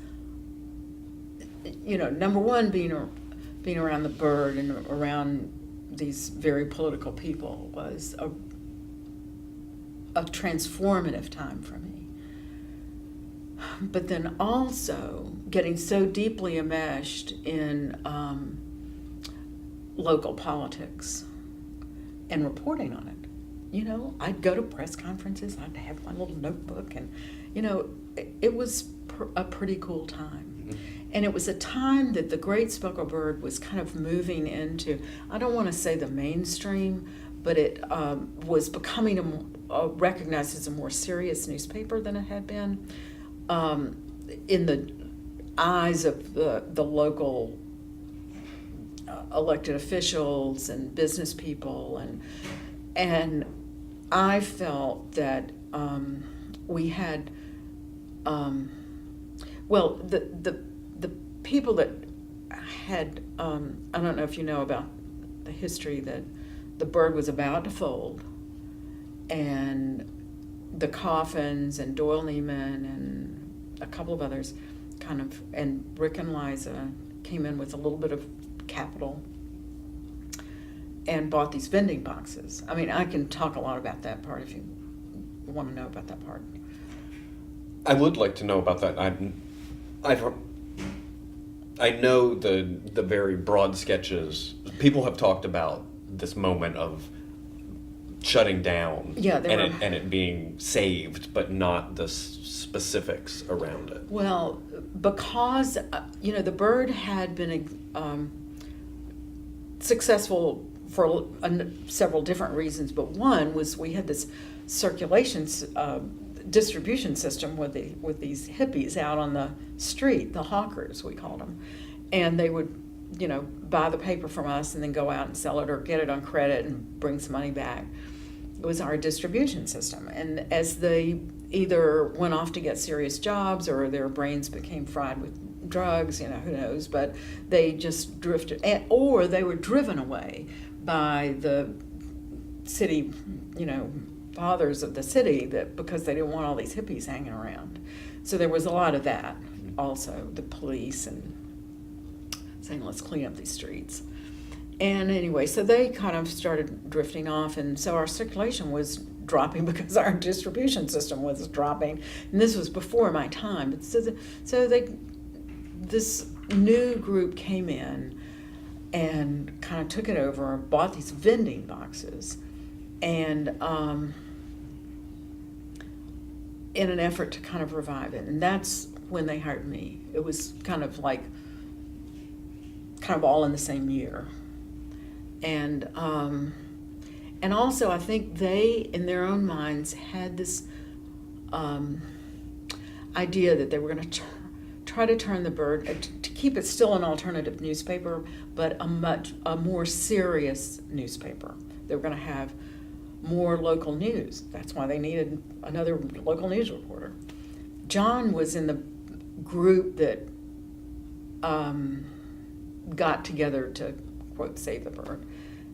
you know, number one, being around the Bird and around these very political people was a transformative time for me. But then also getting so deeply enmeshed in local politics and reporting on it. You know, I'd go to press conferences, I'd have my little notebook, and, you know, it was a pretty cool time. Mm-hmm. And it was a time that the Great Speckled Bird was kind of moving into, I don't want to say the mainstream, but it was becoming recognized as a more serious newspaper than it had been in the eyes of the local elected officials and business people, and I felt that we had, well, the people that had, I don't know if you know about the history, that the Bird was about to fold, and the Coffins and Doyle Neiman and a couple of others kind of, and Rick and Liza came in with a little bit of capital and bought these vending boxes. I mean, I can talk a lot about that part if you want to know about that part. I would like to know about that. I know the very broad sketches. People have talked about this moment of shutting down, and it being saved, but not the specifics around it. Well, because you know, the Bird had been successful for several different reasons, but one was we had this circulation distribution system with these hippies out on the street, the hawkers we called them, and they would, you know, buy the paper from us and then go out and sell it or get it on credit and bring some money back. It was our distribution system, and as they either went off to get serious jobs or their brains became fried with drugs, you know, who knows, but they just drifted, or they were driven away by the city, you know, fathers of the city, that because they didn't want all these hippies hanging around. So there was a lot of that also, the police and saying, let's clean up these streets. And anyway, so they kind of started drifting off, and so our circulation was dropping because our distribution system was dropping. And this was before my time. But this new group came in and kind of took it over, bought these vending boxes, and in an effort to kind of revive it. And that's when they hired me. It was kind of all in the same year. And also I think they, in their own minds, had this idea that they were going to try to turn the Bird, to keep it still an alternative newspaper, but a more serious newspaper. They were going to have more local news. That's why they needed another local news reporter. John was in the group that got together to, quote, save the Bird,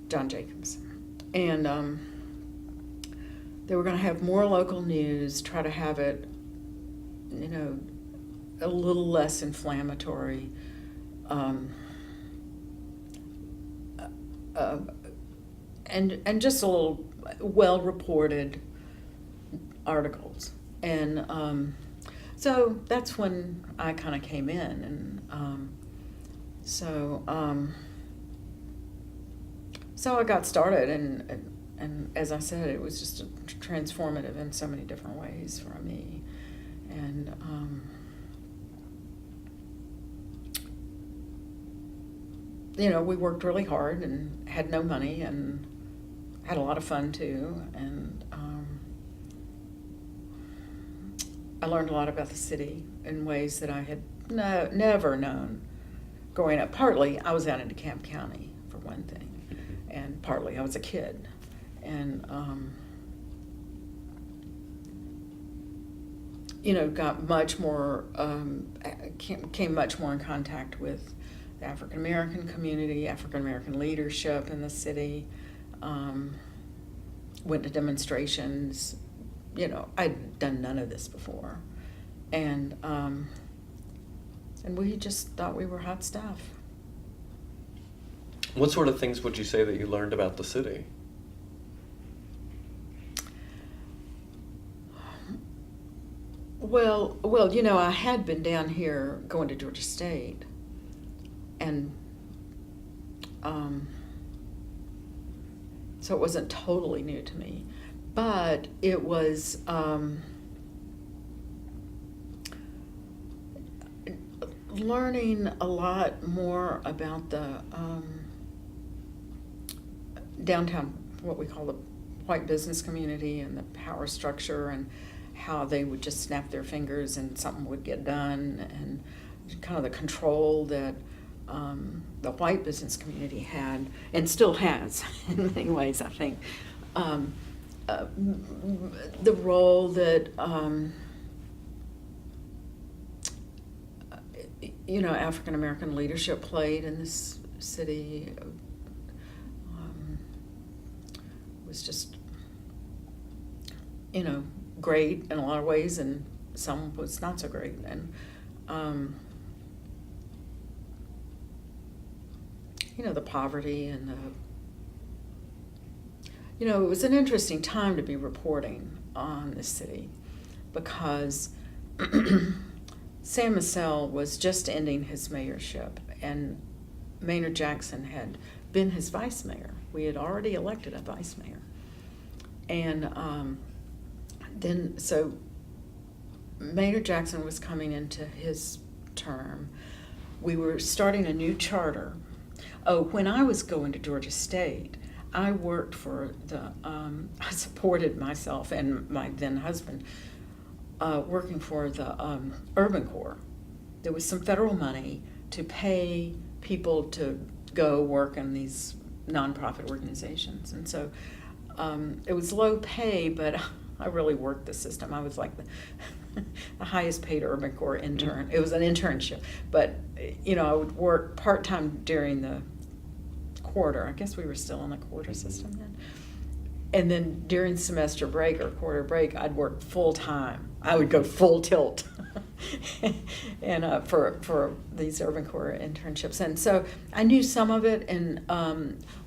John Jacobs. And they were going to have more local news, try to have it, a little less inflammatory, and just a little well-reported articles. And so that's when I kind of came in, and so I got started, and as I said, it was just transformative in so many different ways for me. And we worked really hard and had no money and had a lot of fun too. And I learned a lot about the city in ways that I had never known growing up. Partly I was out in DeKalb County, for one thing, and partly I was a kid. And got much more, came much more in contact with the African American community, African American leadership in the city. Went to demonstrations. I'd done none of this before, and we just thought we were hot stuff. What sort of things would you say that you learned about the city? Well, I had been down here going to Georgia State, and so it wasn't totally new to me, but it was learning a lot more about the downtown, what we call the white business community, and the power structure, and how they would just snap their fingers and something would get done, and kind of the control that the white business community had, and still has in many ways, I think. The role that African American leadership played in this city was just great in a lot of ways, and some was not so great. And the poverty and it was an interesting time to be reporting on this city, because Sam Massell was just ending his mayorship, and Maynard Jackson had been his vice mayor. We had already elected a vice mayor. And so Maynard Jackson was coming into his term. We were starting a new charter. Oh, when I was going to Georgia State, I worked for I supported myself and my then husband working for the Urban Corps. There was some federal money to pay people to go work in these nonprofit organizations. And so it was low pay, but I really worked the system. I was like the highest paid Urban Corps intern. It was an internship, but I would work part-time during the quarter. I guess we were still in the quarter system then. And then during semester break or quarter break, I'd work full-time. I would go full tilt. and for these Urban Corps internships. And so I knew some of it, and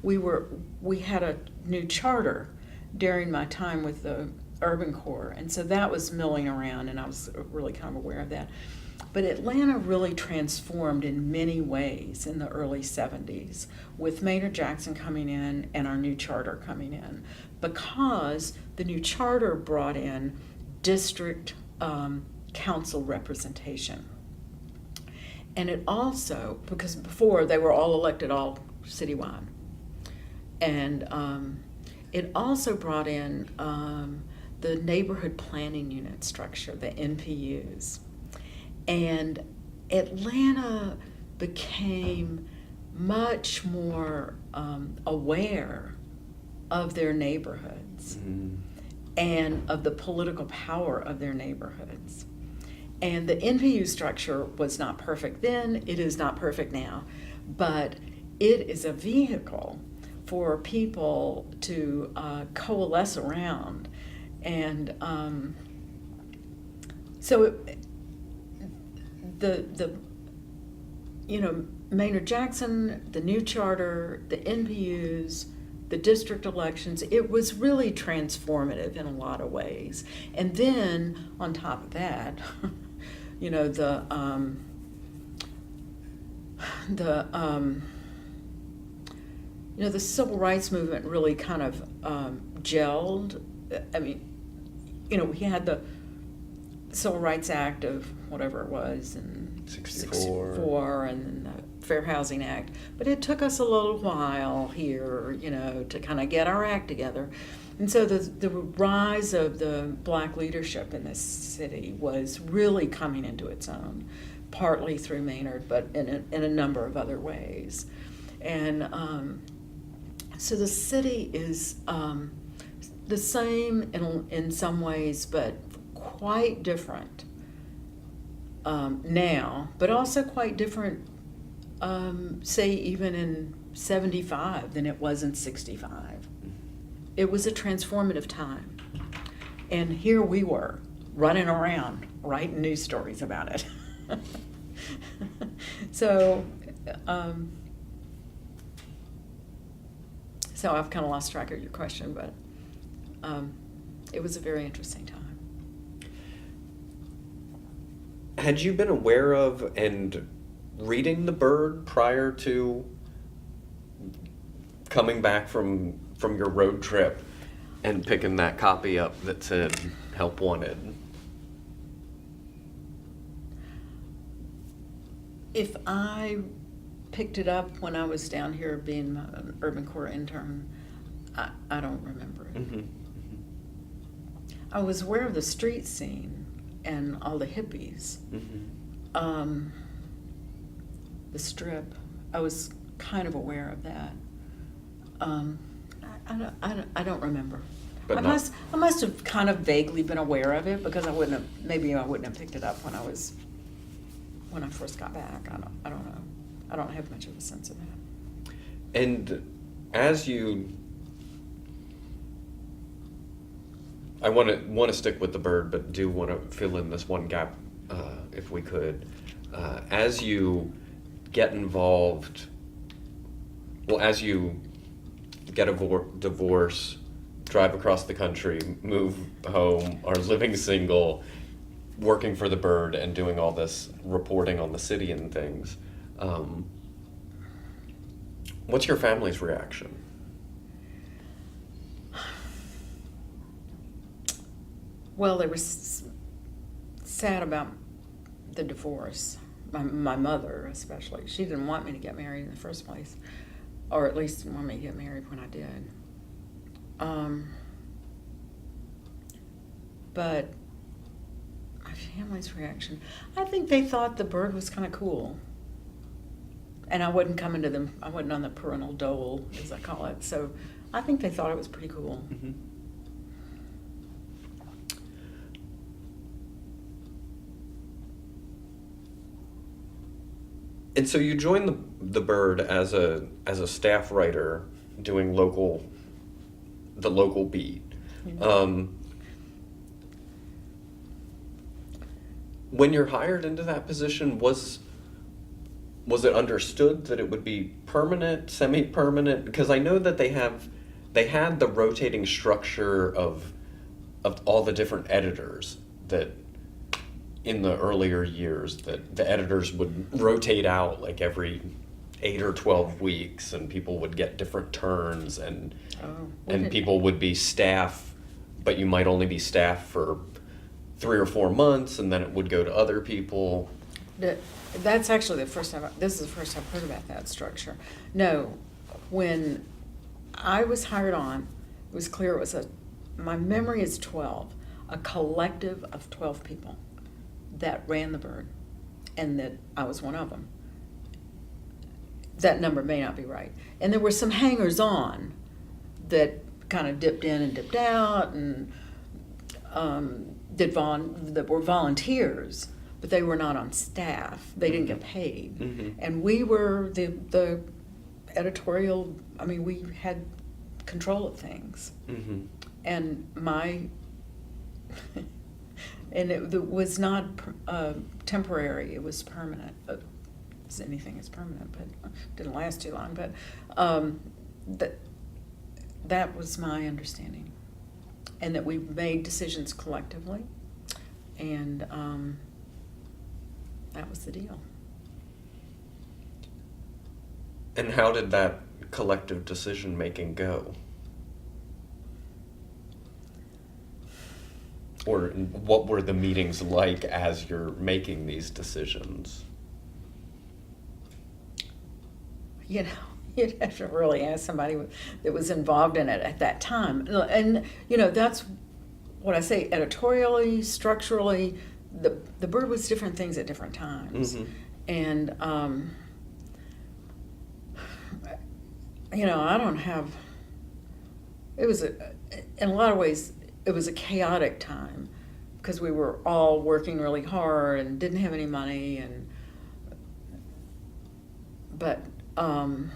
we had a new charter during my time with the Urban Corps, and so that was milling around, and I was really kind of aware of that. But Atlanta really transformed in many ways in the early 70s with Maynard Jackson coming in and our new charter coming in, because the new charter brought in district council representation. And it also, because before they were all elected all citywide, and it also brought in the neighborhood planning unit structure, the NPUs. And Atlanta became much more aware of their neighborhoods and of the political power of their neighborhoods. And the NPU structure was not perfect then, it is not perfect now, but it is a vehicle for people to coalesce around. And so the Maynard Jackson, the new charter, the NPUs, the district elections, it was really transformative in a lot of ways. And then on top of that, the civil rights movement really kind of gelled. I mean, we had the Civil Rights Act of whatever it was in 64 and then the Fair Housing Act. But it took us a little while here, to kind of get our act together. And so the rise of the black leadership in this city was really coming into its own, partly through Maynard, but in a number of other ways. And so the city is the same in some ways, but quite different now, but also quite different, say, even in 75 than it was in 65. It was a transformative time. And here we were, running around, writing news stories about it. So I've kind of lost track of your question, but it was a very interesting time. Had you been aware of and reading The Bird prior to coming back from your road trip and picking that copy up that said "Help Wanted"? If I picked it up when I was down here being an Urban Corps intern, I don't remember it. Mm-hmm. I was aware of the street scene and all the hippies. Mm-hmm. The Strip, I was kind of aware of that. I don't remember. But I must have kind of vaguely been aware of it, because I wouldn't have picked it up when I first got back. I don't know. I don't have much of a sense of that. And as you, I want to stick with The Bird, but do want to fill in this one gap, if we could. As you get involved, as you get a divorce, drive across the country, move home, are living single, working for The Bird, and doing all this reporting on the city and things, what's your family's reaction? Well, they were sad about the divorce. My mother, especially. She didn't want me to get married in the first place, or at least didn't want me to get married when I did. But my family's reaction, I think they thought The Bird was kind of cool. And I wasn't coming to them, I wasn't on the parental dole, as I call it. So I think they thought it was pretty cool. Mm-hmm. And so you joined the Bird as a staff writer doing the local beat. Yeah. when you're hired into that position, was it understood that it would be permanent, semi-permanent? Because I know that they had the rotating structure of all the different editors that in the earlier years, that the editors would rotate out like every 8 or 12 weeks, and people would get different turns, and people would be staff, but you might only be staff for 3 or 4 months, and then it would go to other people. That's actually this is the first I've heard about that structure. No, when I was hired on, it was clear it was my memory is 12, a collective of 12 people that ran the Bird, and that I was one of them. That number may not be right. And there were some hangers-on that kind of dipped in and dipped out, and that were volunteers, but they were not on staff. They didn't get paid. Mm-hmm. And we were the editorial, we had control of things. Mm-hmm. And and it was not temporary, it was permanent. Anything is permanent, but didn't last too long. But that was my understanding, and that we made decisions collectively, and that was the deal. And how did that collective decision making go? Or what were the meetings like as you're making these decisions? You'd have to really ask somebody that was involved in it at that time. And, that's what I say, editorially, structurally, the Bird was different things at different times. Mm-hmm. And, I don't have, in a lot of ways, it was a chaotic time because we were all working really hard and didn't have any money, but I'm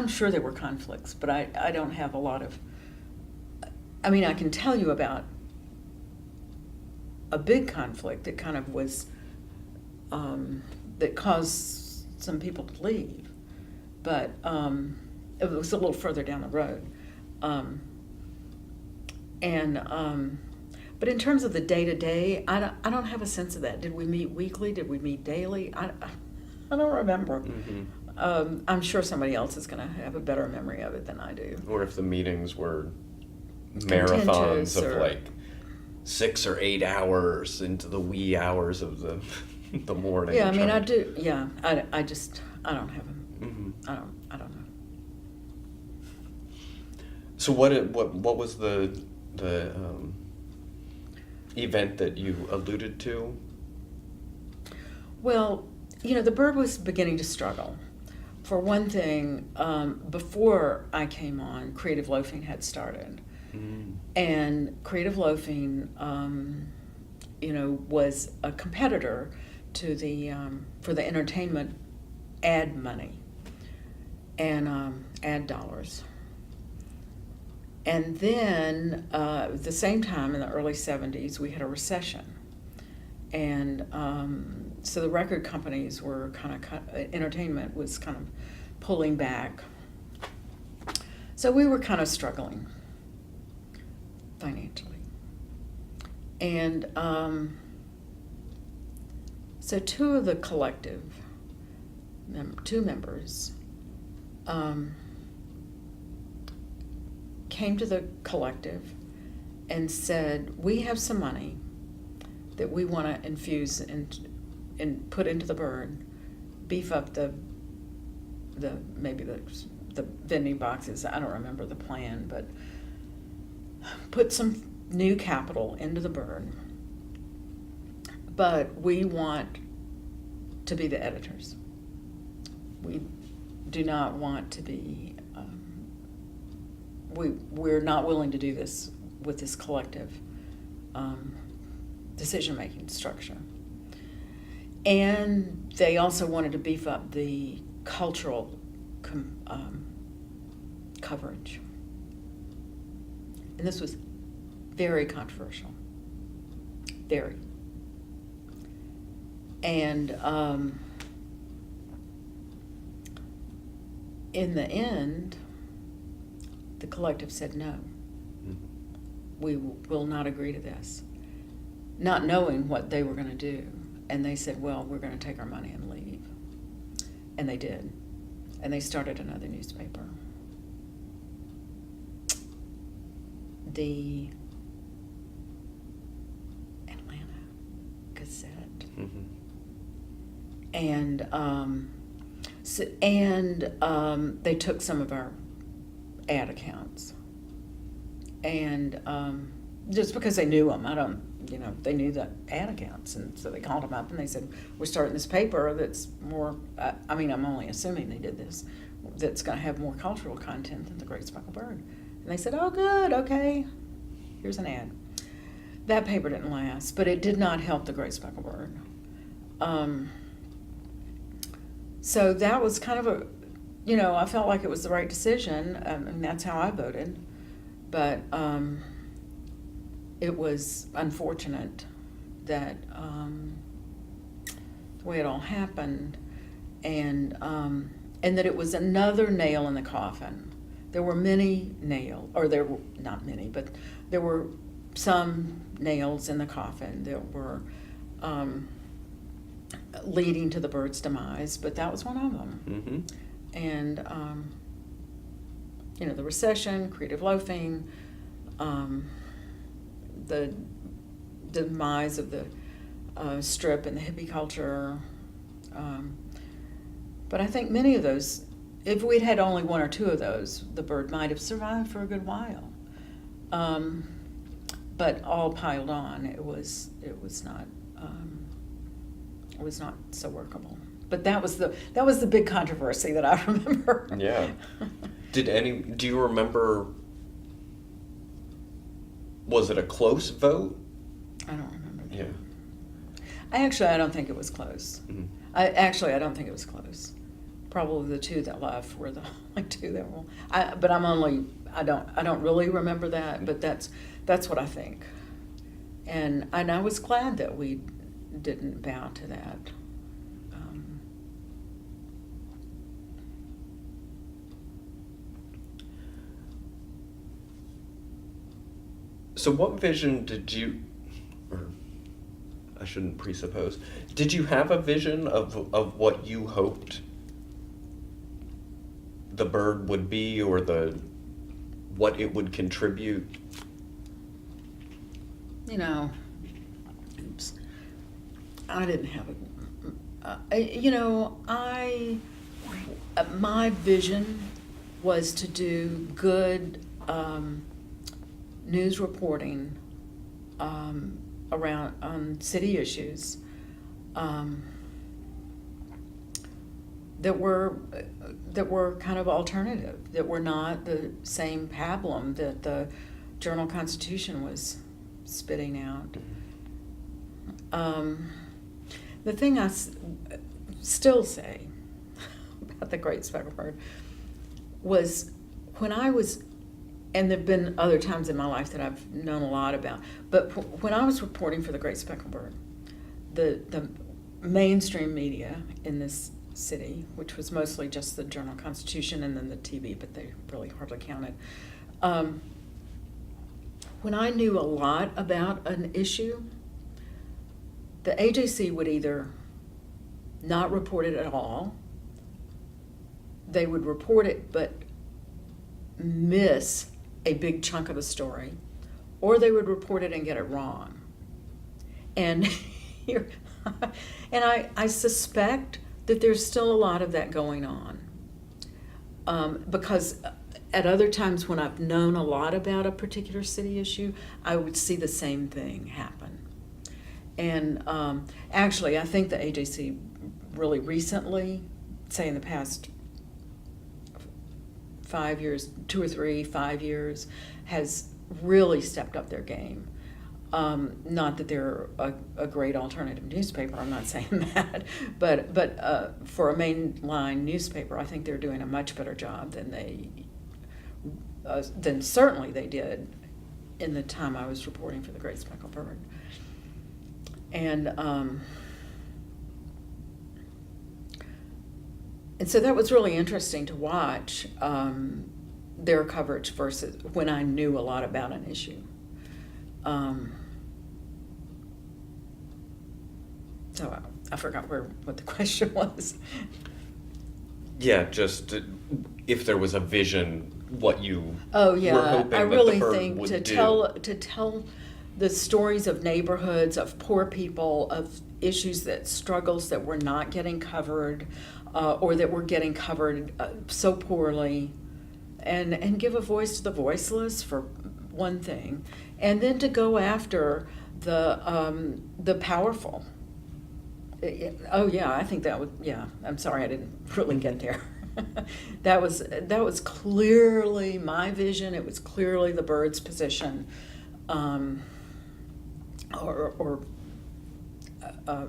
sure there were conflicts, but I don't have a lot of, I can tell you about a big conflict that kind of was, that caused some people to leave, but it was a little further down the road. But in terms of the day-to-day, I don't have a sense of that. Did we meet weekly? Did we meet daily? I don't remember. Mm-hmm. I'm sure somebody else is going to have a better memory of it than I do. Or if the meetings were marathons of like 6 or 8 hours into the wee hours of the morning. Yeah, I do. Yeah, I don't have them. Mm-hmm. I don't know. So what was the event that you alluded to? Well, the Bird was beginning to struggle. For one thing, before I came on, Creative Loafing had started. Mm. And Creative Loafing, was a competitor to for the entertainment ad money and ad dollars. And then at the same time, in the early 70s, we had a recession. And so the record companies were entertainment was kind of pulling back. So we were kind of struggling financially. And so two of the collective, two members, came to the collective and said, we have some money that we want to infuse and put into the Bird, beef up the vending boxes. I don't remember the plan, but put some new capital into the Bird. But we want to be the editors. We do not want to be. We're not willing to do this with this collective decision-making structure. And they also wanted to beef up the cultural coverage. And this was very controversial. Very. And in the end, the collective said no. We will not agree to this. Not knowing what they were going to do. And they said, well, we're going to take our money and leave. And they did. And they started another newspaper. The Atlanta Gazette. Mm-hmm. And they took some of our ad accounts. And just because they knew them, they knew the ad accounts. And so they called them up and they said, we're starting this paper that's more, I'm only assuming they did this, that's going to have more cultural content than the Great Speckled Bird. And they said, oh, good, okay, here's an ad. That paper didn't last, but it did not help the Great Speckled Bird. So that was kind of I felt like it was the right decision, and that's how I voted. But it was unfortunate that the way it all happened, and that it was another nail in the coffin. There were not many, but there were some nails in the coffin that were leading to the bird's demise, but that was one of them. Mm-hmm. And the recession, creative loafing, the demise of the strip and the hippie culture. But I think many of those, if we'd had only one or two of those, the bird might have survived for a good while. But all piled on, it was not so workable. But that was the big controversy that I remember. Yeah. Do you remember, was it a close vote? I don't remember that. Yeah. I don't think it was close. Mm-hmm. I don't think it was close. Probably the two that left were the only two that were. I don't really remember that, but that's what I think. And I was glad that we didn't bow to that. So what vision did you, or I shouldn't presuppose, did you have a vision of what you hoped the bird would be, or what it would contribute? Oops. I didn't have my vision was to do good news reporting around on city issues that were kind of alternative, that were not the same pablum that the Journal-Constitution was spitting out. The thing I still say about the Great Speckled Bird was when I was, and there have been other times in my life that I've known a lot about, but when I was reporting for the Great Speckled Bird, the mainstream media in this city, which was mostly just the Journal-Constitution and then the TV, but they really hardly counted. When I knew a lot about an issue, the AJC would either not report it at all, they would report it but miss a big chunk of the story, or they would report it and get it wrong. And here, and I suspect that there's still a lot of that going on, because at other times when I've known a lot about a particular city issue, I would see the same thing happen. And actually, I think the AJC really recently, say in the past 5 years, 2 or 3, 5 years, has really stepped up their game. Not that they're a great alternative newspaper, I'm not saying that, but for a mainline newspaper, I think they're doing a much better job than certainly they did in the time I was reporting for the Great Speckled Bird. And so that was really interesting to watch, their coverage versus when I knew a lot about an issue. So I forgot what the question was. Yeah, just if there was a vision, what you Oh were yeah, hoping I that really the bird think would to do. tell the stories of neighborhoods, of poor people, of issues struggles that were not getting covered, or that were getting covered so poorly, and give a voice to the voiceless for one thing, and then to go after the powerful. Oh yeah, I think that would. Yeah, I'm sorry, I didn't really get there. That was clearly my vision. It was clearly the bird's position, or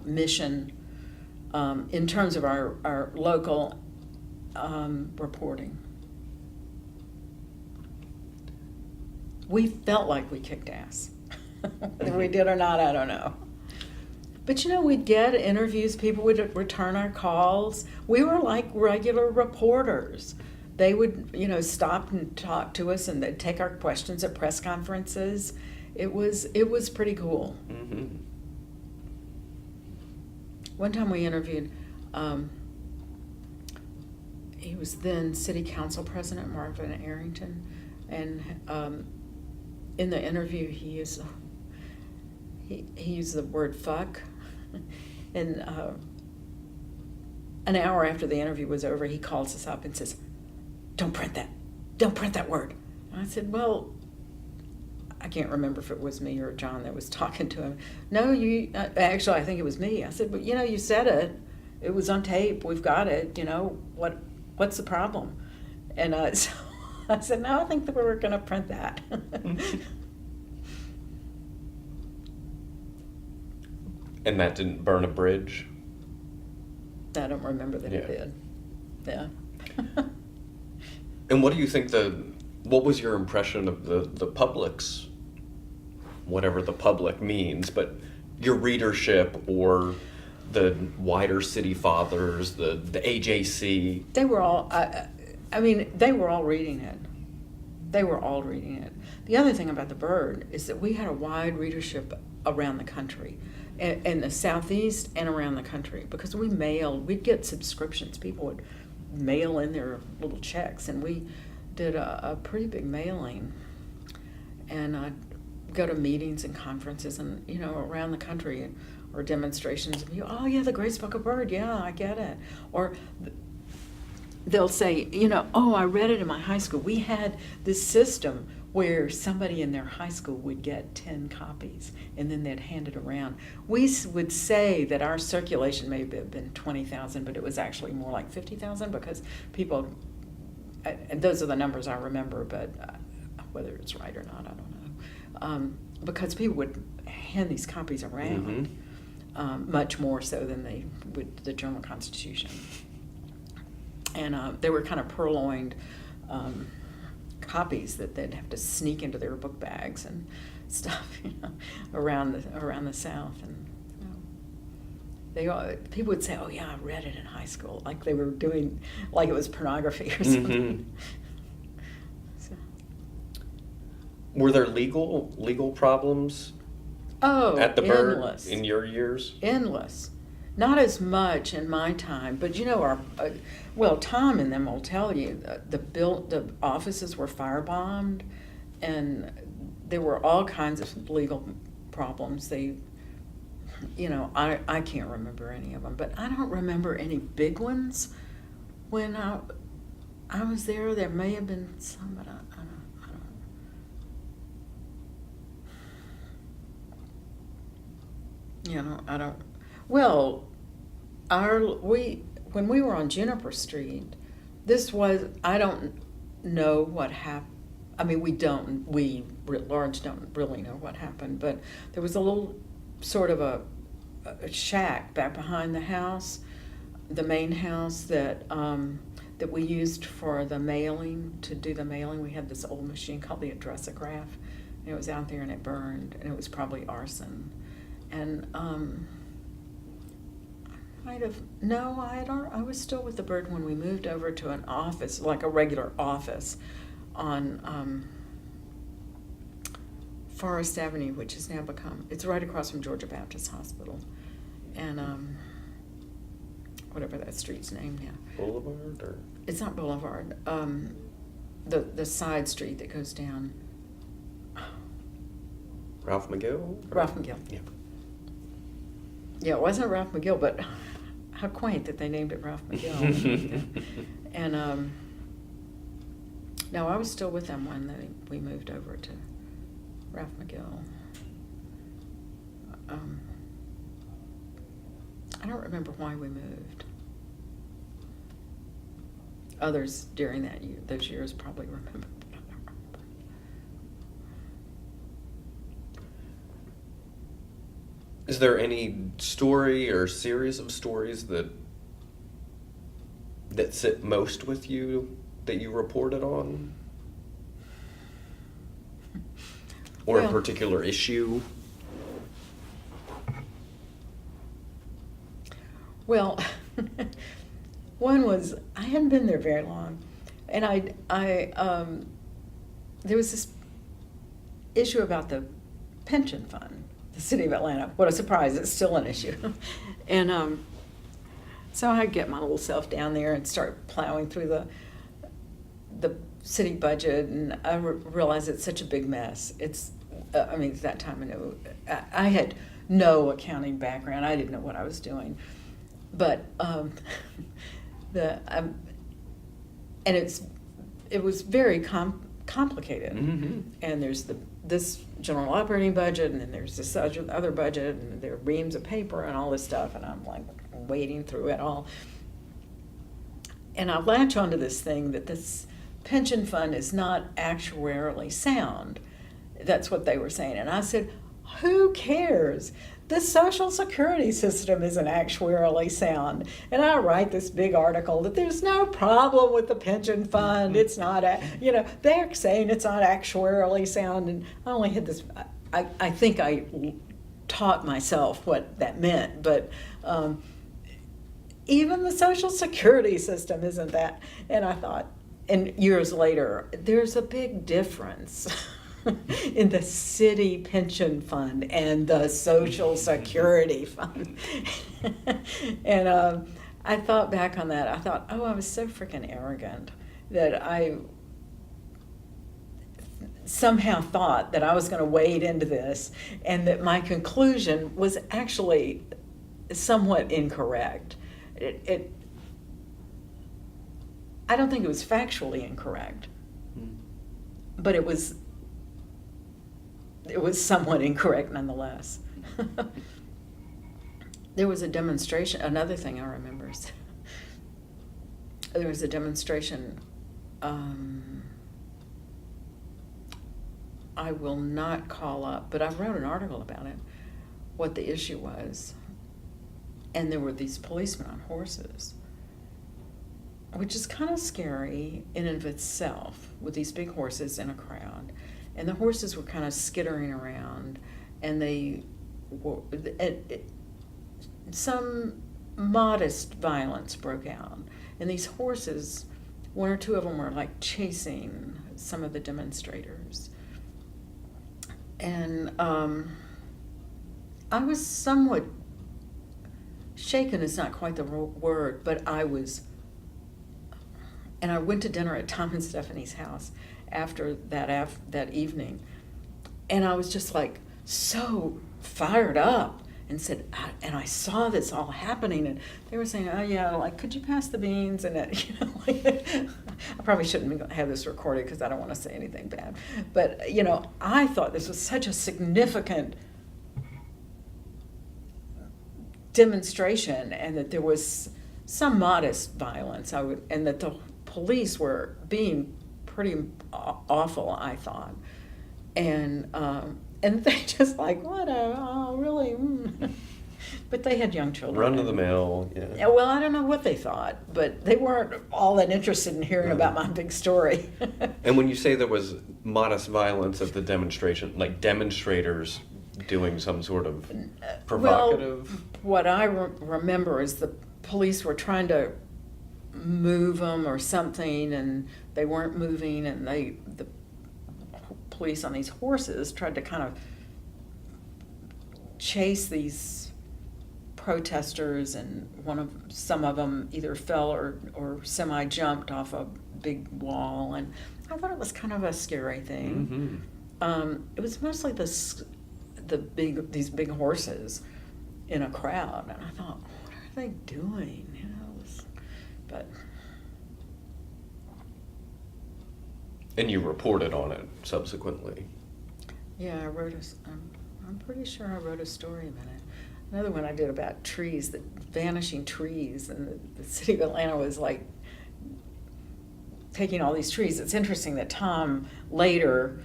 mission, in terms of our local reporting. We felt like we kicked ass. Whether we did or not, I don't know. But we'd get interviews, people would return our calls. We were like regular reporters. They would, stop and talk to us, and they'd take our questions at press conferences. It was pretty cool. Mm-hmm. One time we interviewed, he was then City Council President Marvin Arrington, and in the interview he used the word fuck. And an hour after the interview was over, he calls us up and says, don't print that word. And I said, well, I can't remember if it was me or John that was talking to him. No, actually I think it was me. I said, but you said it was on tape, we've got it, what's the problem? And so I said, no, I think that we're going to print that. And that didn't burn a bridge? I don't remember that it did. Yeah. And what do you think what was your impression of the public's, whatever the public means, but your readership or the wider city fathers, the AJC? They were all, they were all reading it. They were all reading it. The other thing about the bird is that we had a wide readership around the country, in the Southeast and around the country, because we'd get subscriptions. People would mail in their little checks, and we did a pretty big mailing, and I'd go to meetings and conferences and around the country, or demonstrations, and oh yeah, the Great Spoken Bird, yeah, I get it. Or they'll say, oh, I read it in my high school. We had this system where somebody in their high school would get 10 copies, and then they'd hand it around. We would say that our circulation may have been 20,000, but it was actually more like 50,000, because people, and those are the numbers I remember, but whether it's right or not, I don't know. Because people would hand these copies around, much more so than they would the Journal Constitution. And they were kind of purloined copies that they'd have to sneak into their book bags and stuff, around the South. And people would say, "Oh yeah, I read it in high school," like they were doing, like it was pornography or something. So. Were there legal problems? Oh, at the Bird endless. In your years? Endless. Not as much in my time, but Tom and them will tell you the offices were firebombed, and there were all kinds of legal problems. I can't remember any of them, but I don't remember any big ones. When I was there, there may have been some, but I don't. I don't. Well, when we were on Juniper Street, I don't know what happened. I mean, we writ large don't really know what happened, but there was a little sort of a shack back behind the house, the main house that we used for the mailing, to do the mailing. We had this old machine called the addressograph, and it was out there, and it burned, and it was probably arson. And I was still with the Bird when we moved over to an office, like a regular office on Forest Avenue, which has now it's right across from Georgia Baptist Hospital. And whatever that street's name now. Boulevard, or? It's not Boulevard. The side street that goes down. Ralph McGill? Ralph McGill. Yeah. Yeah, it wasn't Ralph McGill, but how quaint that they named it Ralph McGill. And no, I was still with them when we moved over to Ralph McGill. I don't remember why we moved. Others during those years probably remember. Is there any story or series of stories that sit most with you that you reported on? Or a particular issue? Well, one was, I hadn't been there very long, and there was this issue about the pension fund, the city of Atlanta. What a surprise, it's still an issue. And so I get my little self down there and start plowing through the city budget, and I realize it's such a big mess. At that time I had no accounting background. I didn't know what I was doing. But it was very complicated. Mm-hmm. And there's this general operating budget, and then there's this other budget, and there are reams of paper and all this stuff, and I'm like wading through it all. And I latch onto this thing that this pension fund is not actuarially sound. That's what they were saying. And I said, who cares? The Social Security system isn't actuarially sound. And I write this big article that there's no problem with the pension fund. It's not, they're saying it's not actuarially sound. And I only had this, I think I taught myself what that meant. But even the Social Security system isn't that. And I thought, and years later, there's a big difference in the city pension fund and the Social Security fund. And I thought back on that. I thought, I was so freaking arrogant that I somehow thought that I was going to wade into this, and that my conclusion was actually somewhat incorrect. I don't think it was factually incorrect, but it was somewhat incorrect nonetheless. There was a demonstration, another thing I remember is there was a demonstration, I will not call up, but I wrote an article about it, what the issue was. And there were these policemen on horses, which is kind of scary in and of itself, with these big horses in a crowd. And the horses were kind of skittering around, and some modest violence broke out. And these horses, one or two of them were like chasing some of the demonstrators. And I was somewhat shaken, is not quite the word, but I was, and I went to dinner at Tom and Stephanie's house after that evening, and I was just like so fired up, and said, and I saw this all happening, and they were saying, oh yeah, like, could you pass the beans? And I probably shouldn't have this recorded because I don't want to say anything bad, but I thought this was such a significant demonstration, and that there was some modest violence, and that the police were being pretty awful, I thought, and they just like, really, but they had young children. Run of the mill, yeah. Well, I don't know what they thought, but they weren't all that interested in hearing about my big story. And when you say there was modest violence at the demonstration, like demonstrators doing some sort of provocative? Well, what I remember is the police were trying to move them or something, and they weren't moving, and the police on these horses tried to kind of chase these protesters, and some of them either fell or semi-jumped off a big wall, and I thought it was kind of a scary thing. It was mostly these big horses in a crowd, and I thought, what are they doing? You know, but. And you reported on it subsequently. Yeah, I'm pretty sure I wrote a story about it. Another one I did about trees, vanishing trees, and the city of Atlanta was like taking all these trees. It's interesting that Tom later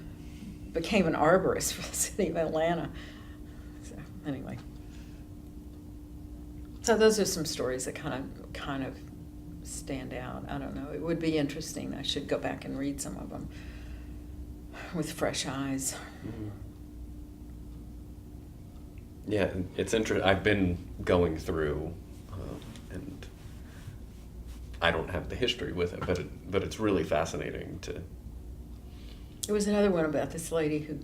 became an arborist for the city of Atlanta. So anyway, so those are some stories that kind of stand out. I don't know. It would be interesting. I should go back and read some of them with fresh eyes. Yeah, it's interesting. I've been going through, and I don't have the history with it, but it's really fascinating to. There was another one about this lady who,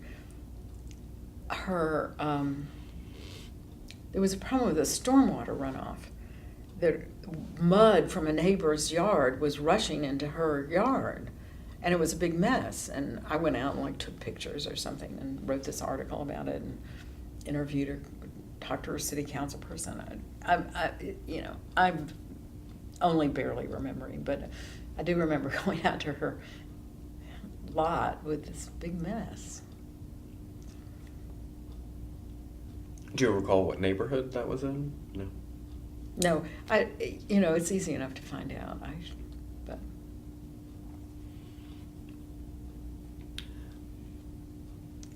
there was a problem with the stormwater runoff. The mud from a neighbor's yard was rushing into her yard, and it was a big mess. And I went out and like took pictures or something and wrote this article about it and interviewed her, talked to her city council person. I'm only barely remembering, but I do remember going out to her lot with this big mess. Do you recall what neighborhood that was in? No. No, it's easy enough to find out. But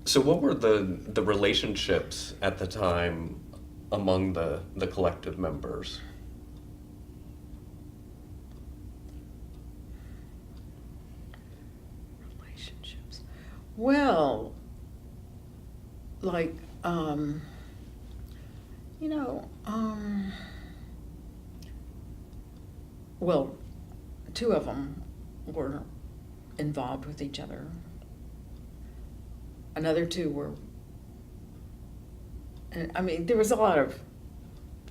So what were the relationships at the time among the collective members? relationships. Well, like, well, two of them were involved with each other. Another two were, I mean, there was a lot of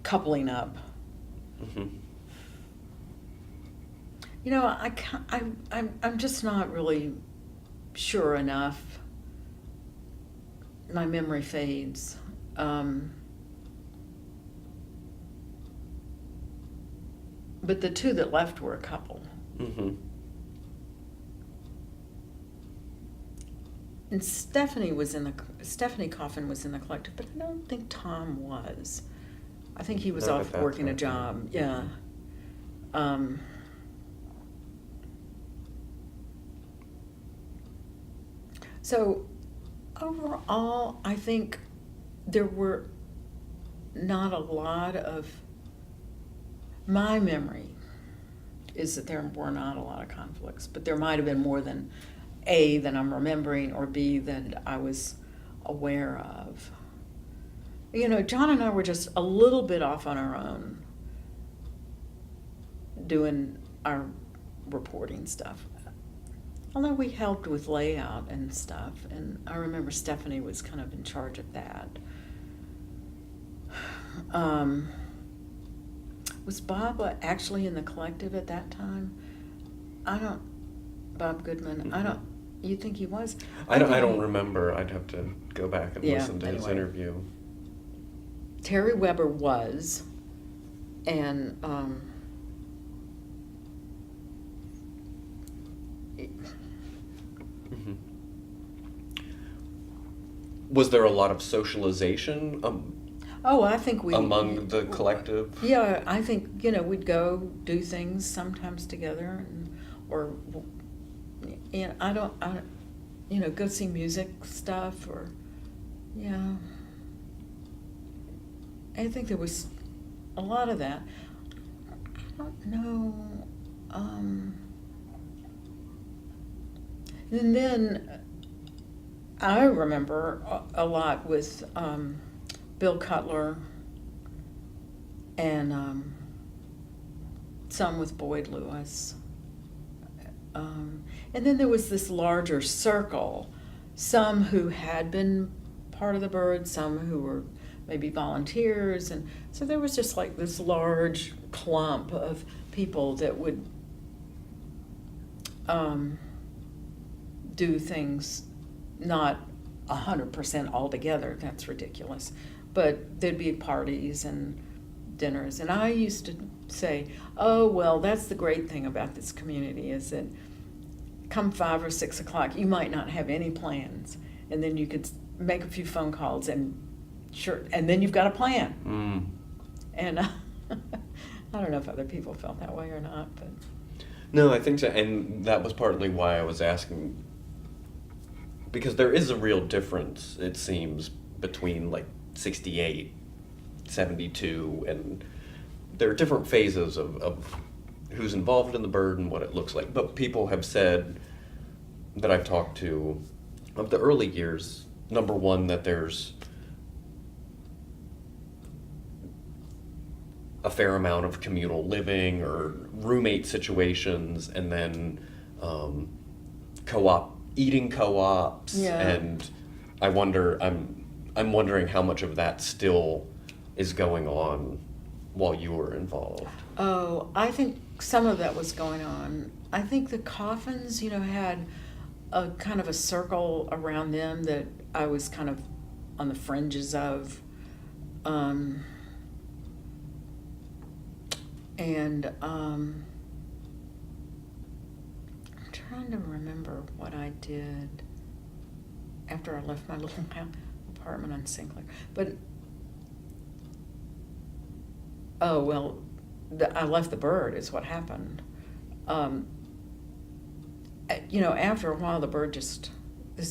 coupling up. Mm-hmm. I'm just not really sure enough. My memory fades. But the two that left were a couple. Mm-hmm. And Stephanie Coffin was in the collective, but I don't think Tom was. I think he was Not off at that working a time. job. Yeah. So overall, I think there were not a lot of. My memory is that there were not a lot of conflicts, but there might have been more than A, that I'm remembering, or B, that I was aware of. John and I were just a little bit off on our own doing our reporting stuff. Although we helped with layout and stuff, and I remember Stephanie was kind of in charge of that. Was Bob actually in the collective at that time? Bob Goodman, you think he was? I don't remember. I'd have to go back and listen to his interview. Terry Weber was, and Mm-hmm. Was there a lot of socialization I think among the collective? Yeah, I think we'd go do things sometimes together, go see music stuff, or yeah. I think there was a lot of that. I don't know. And then I remember a lot with Bill Cutler and some with Boyd Lewis. And then there was this larger circle, some who had been part of the Bird, some who were maybe volunteers, and so there was just like this large clump of people that would do things not 100% all together. That's ridiculous. But there'd be parties and dinners, and I used to say, oh, well, that's the great thing about this community, is that come 5 or 6 o'clock, you might not have any plans, and then you could make a few phone calls, and then you've got a plan. And I don't know if other people felt that way or not, but no, I think so, and that was partly why I was asking, because there is a real difference, it seems, between like 68, 72, and there are different phases of who's involved in the Bird and what it looks like. But people have said that I've talked to of the early years, number one, that there's a fair amount of communal living or roommate situations, and then eating co-ops. Yeah. And I'm wondering how much of that still is going on while you were involved. Oh, I think some of that was going on. I think the Coffins, had a kind of a circle around them that I was kind of on the fringes of. I'm trying to remember what I did after I left my little apartment on Sinclair. But oh, well, I left the Bird is what happened. After a while, the Bird this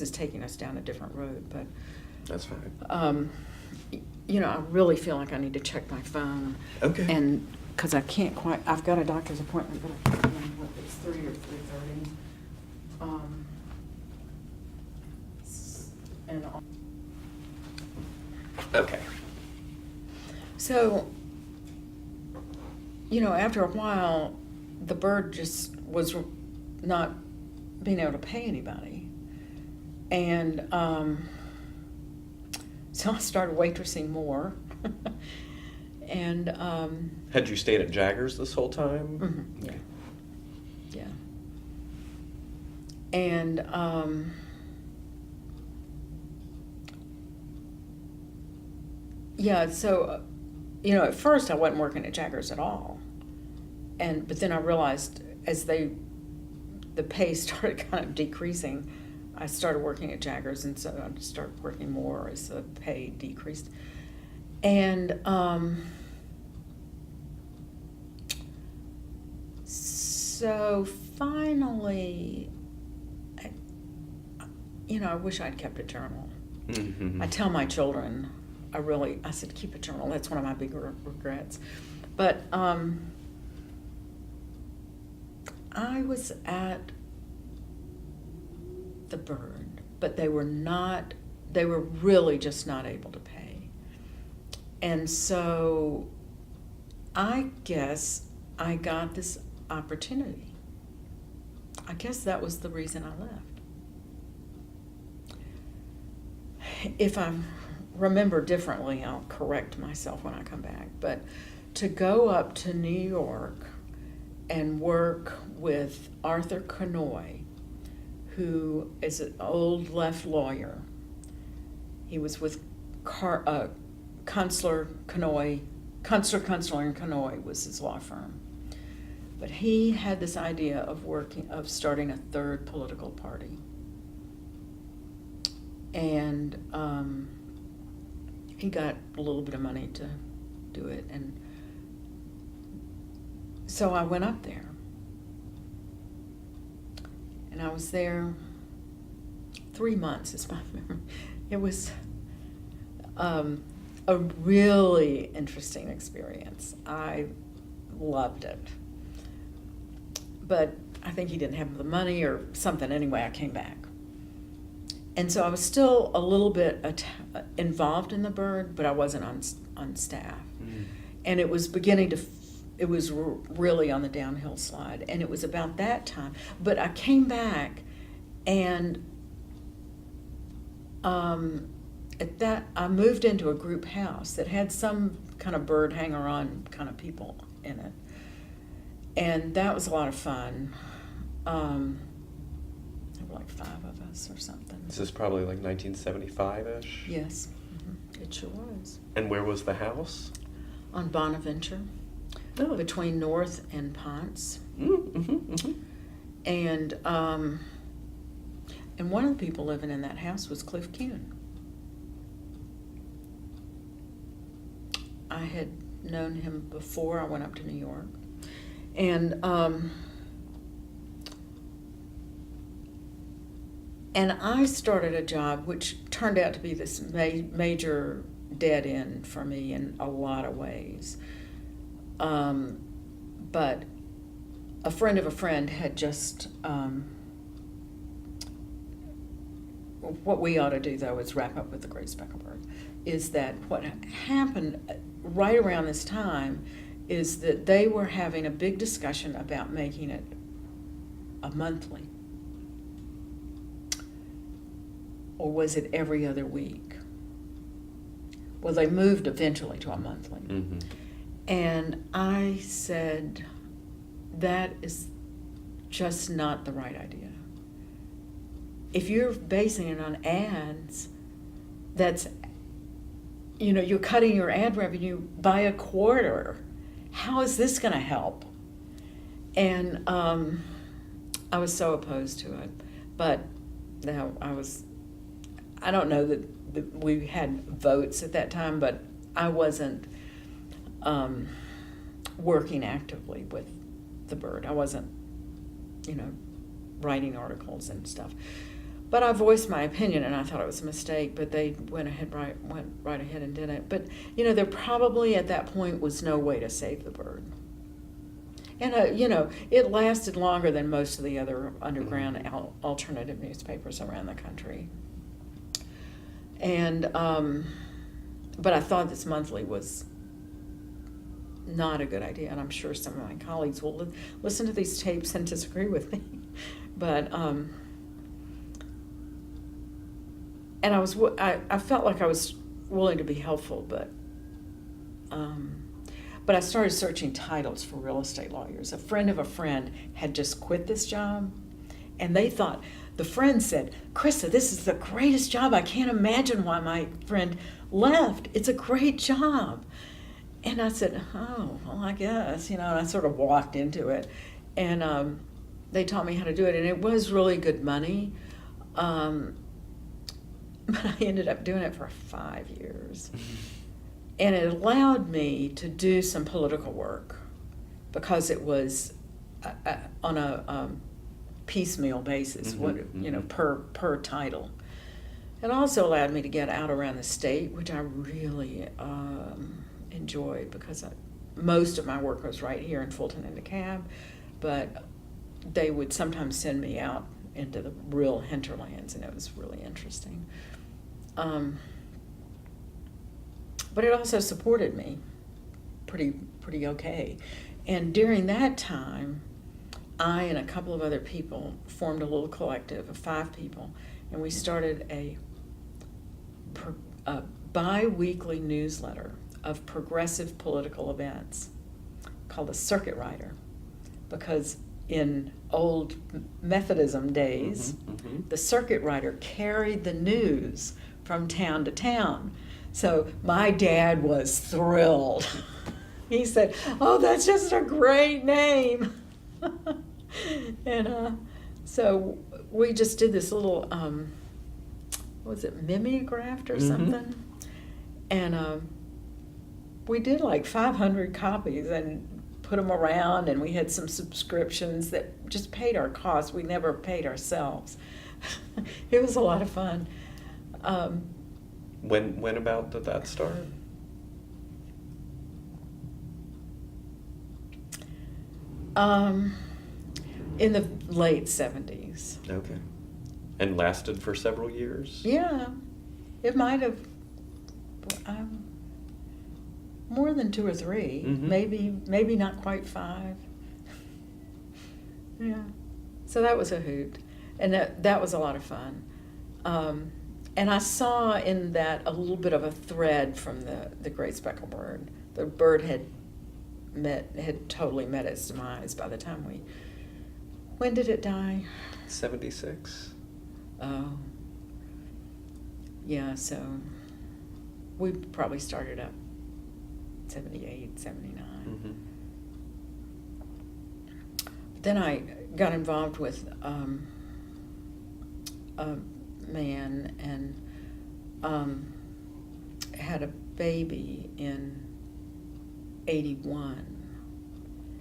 is taking us down a different road, but That's fine. I really feel like I need to check my phone. Okay. And because I can't quite, I've got a doctor's appointment, but I can't remember if it's 3 or 3:30. Okay. So, after a while, the Bird just was not being able to pay anybody. And so I started waitressing more. And Had you stayed at Jaggers this whole time? yeah. And so at first I wasn't working at Jaggers at all, but then I realized as the pay started kind of decreasing, I started working at Jaggers, and so I started working more as the pay decreased. And so finally, I wish I'd kept a journal. Mm-hmm. I tell my children, I said, keep a journal. That's one of my big regrets. But I was at the Bird, but they were really just not able to pay. And so I guess I got this opportunity. I guess that was the reason I left. If I remember differently, I'll correct myself when I come back. But to go up to New York and work with Arthur Conoy, who is an old left lawyer. He was with Consular Conoy. Consular and Conoy was his law firm. But he had this idea of starting a third political party. And he got a little bit of money to do it. And so I went up there. And I was there 3 months, is my memory. It was a really interesting experience. I loved it. But I think he didn't have the money or something. Anyway, I came back. And so I was still a little bit involved in the bird, but I wasn't on staff. Mm. And it was beginning to, it was really on the downhill slide. And it was about that time. But I came back, and at that, I moved into a group house that had some kind of bird hanger-on kind of people in it. And that was a lot of fun. There were like 5 of us or something. This is probably like 1975-ish? Yes, it sure was. And where was the house? On Bonaventure, between North and Ponce. And one of the people living in that house was Cliff Kuhn. I had known him before I went up to New York. And I started a job which turned out to be this major dead end for me in a lot of ways. But a friend of a friend had just, what we ought to do, though, is wrap up with the Great Speckled Bird, is that what happened right around this time is that they were having a big discussion about making it a monthly. Or was it every other week? Well, they moved eventually to a monthly. Mm-hmm. And I said, that is just not the right idea. If you're basing it on ads, that's, you're cutting your ad revenue by a quarter. How is this going to help? And I was so opposed to it. But now I don't know that we had votes at that time, but I wasn't working actively with the bird. I wasn't, writing articles and stuff. But I voiced my opinion, and I thought it was a mistake, but they went right ahead and did it. But, there probably at that point was no way to save the bird. And, it lasted longer than most of the other underground alternative newspapers around the country. And, but I thought this monthly was not a good idea, and I'm sure some of my colleagues will listen to these tapes and disagree with me. But, and I felt like I was willing to be helpful, but I started searching titles for real estate lawyers. A friend of a friend had just quit this job, and the friend said, "Krista, this is the greatest job. I can't imagine why my friend left. It's a great job." And I said, "Oh, well, I guess," and I sort of walked into it, and they taught me how to do it, and it was really good money. But I ended up doing it for 5 years. And it allowed me to do some political work because it was on a piecemeal basis, per title. It also allowed me to get out around the state, which I really enjoyed because most of my work was right here in Fulton and DeKalb, but they would sometimes send me out into the real hinterlands, and it was really interesting. But it also supported me pretty okay. And during that time, I and a couple of other people formed a little collective of 5 people, and we started a bi-weekly newsletter of progressive political events called a Circuit Rider, because in old Methodism days, the Circuit Rider carried the news from town to town. So my dad was thrilled. He said, "Oh, that's just a great name." And so we just did this little, was it mimeograph or something? And we did like 500 copies and put them around, and we had some subscriptions that just paid our costs. We never paid ourselves. It was a lot of fun. When about did that start? In the late 70s. Okay. And lasted for several years? Yeah, it might have, more than 2 or 3, maybe not quite 5. Yeah, so that was a hoot, and that was a lot of fun. And I saw in that a little bit of a thread from the great speckled bird. The bird had totally met its demise by the time when did it die? 76. Oh, yeah, so we probably started up 78, 79. Mm-hmm. Then I got involved with a man and had a baby in 81.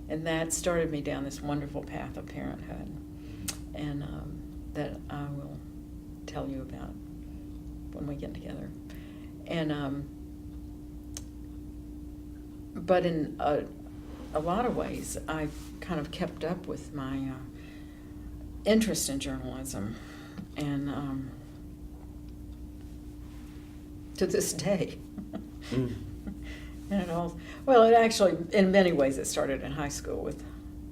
And that started me down this wonderful path of parenthood. And that I will tell you about when we get together. And but in a lot of ways, I've kind of kept up with my interest in journalism, and to this day. And it actually, in many ways, it started in high school with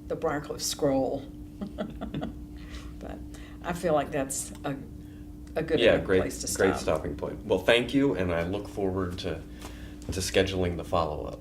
the Briarcliff Scroll. But I feel like that's a good place to stop. Great stopping point. Well, thank you, and I look forward to scheduling the follow-up.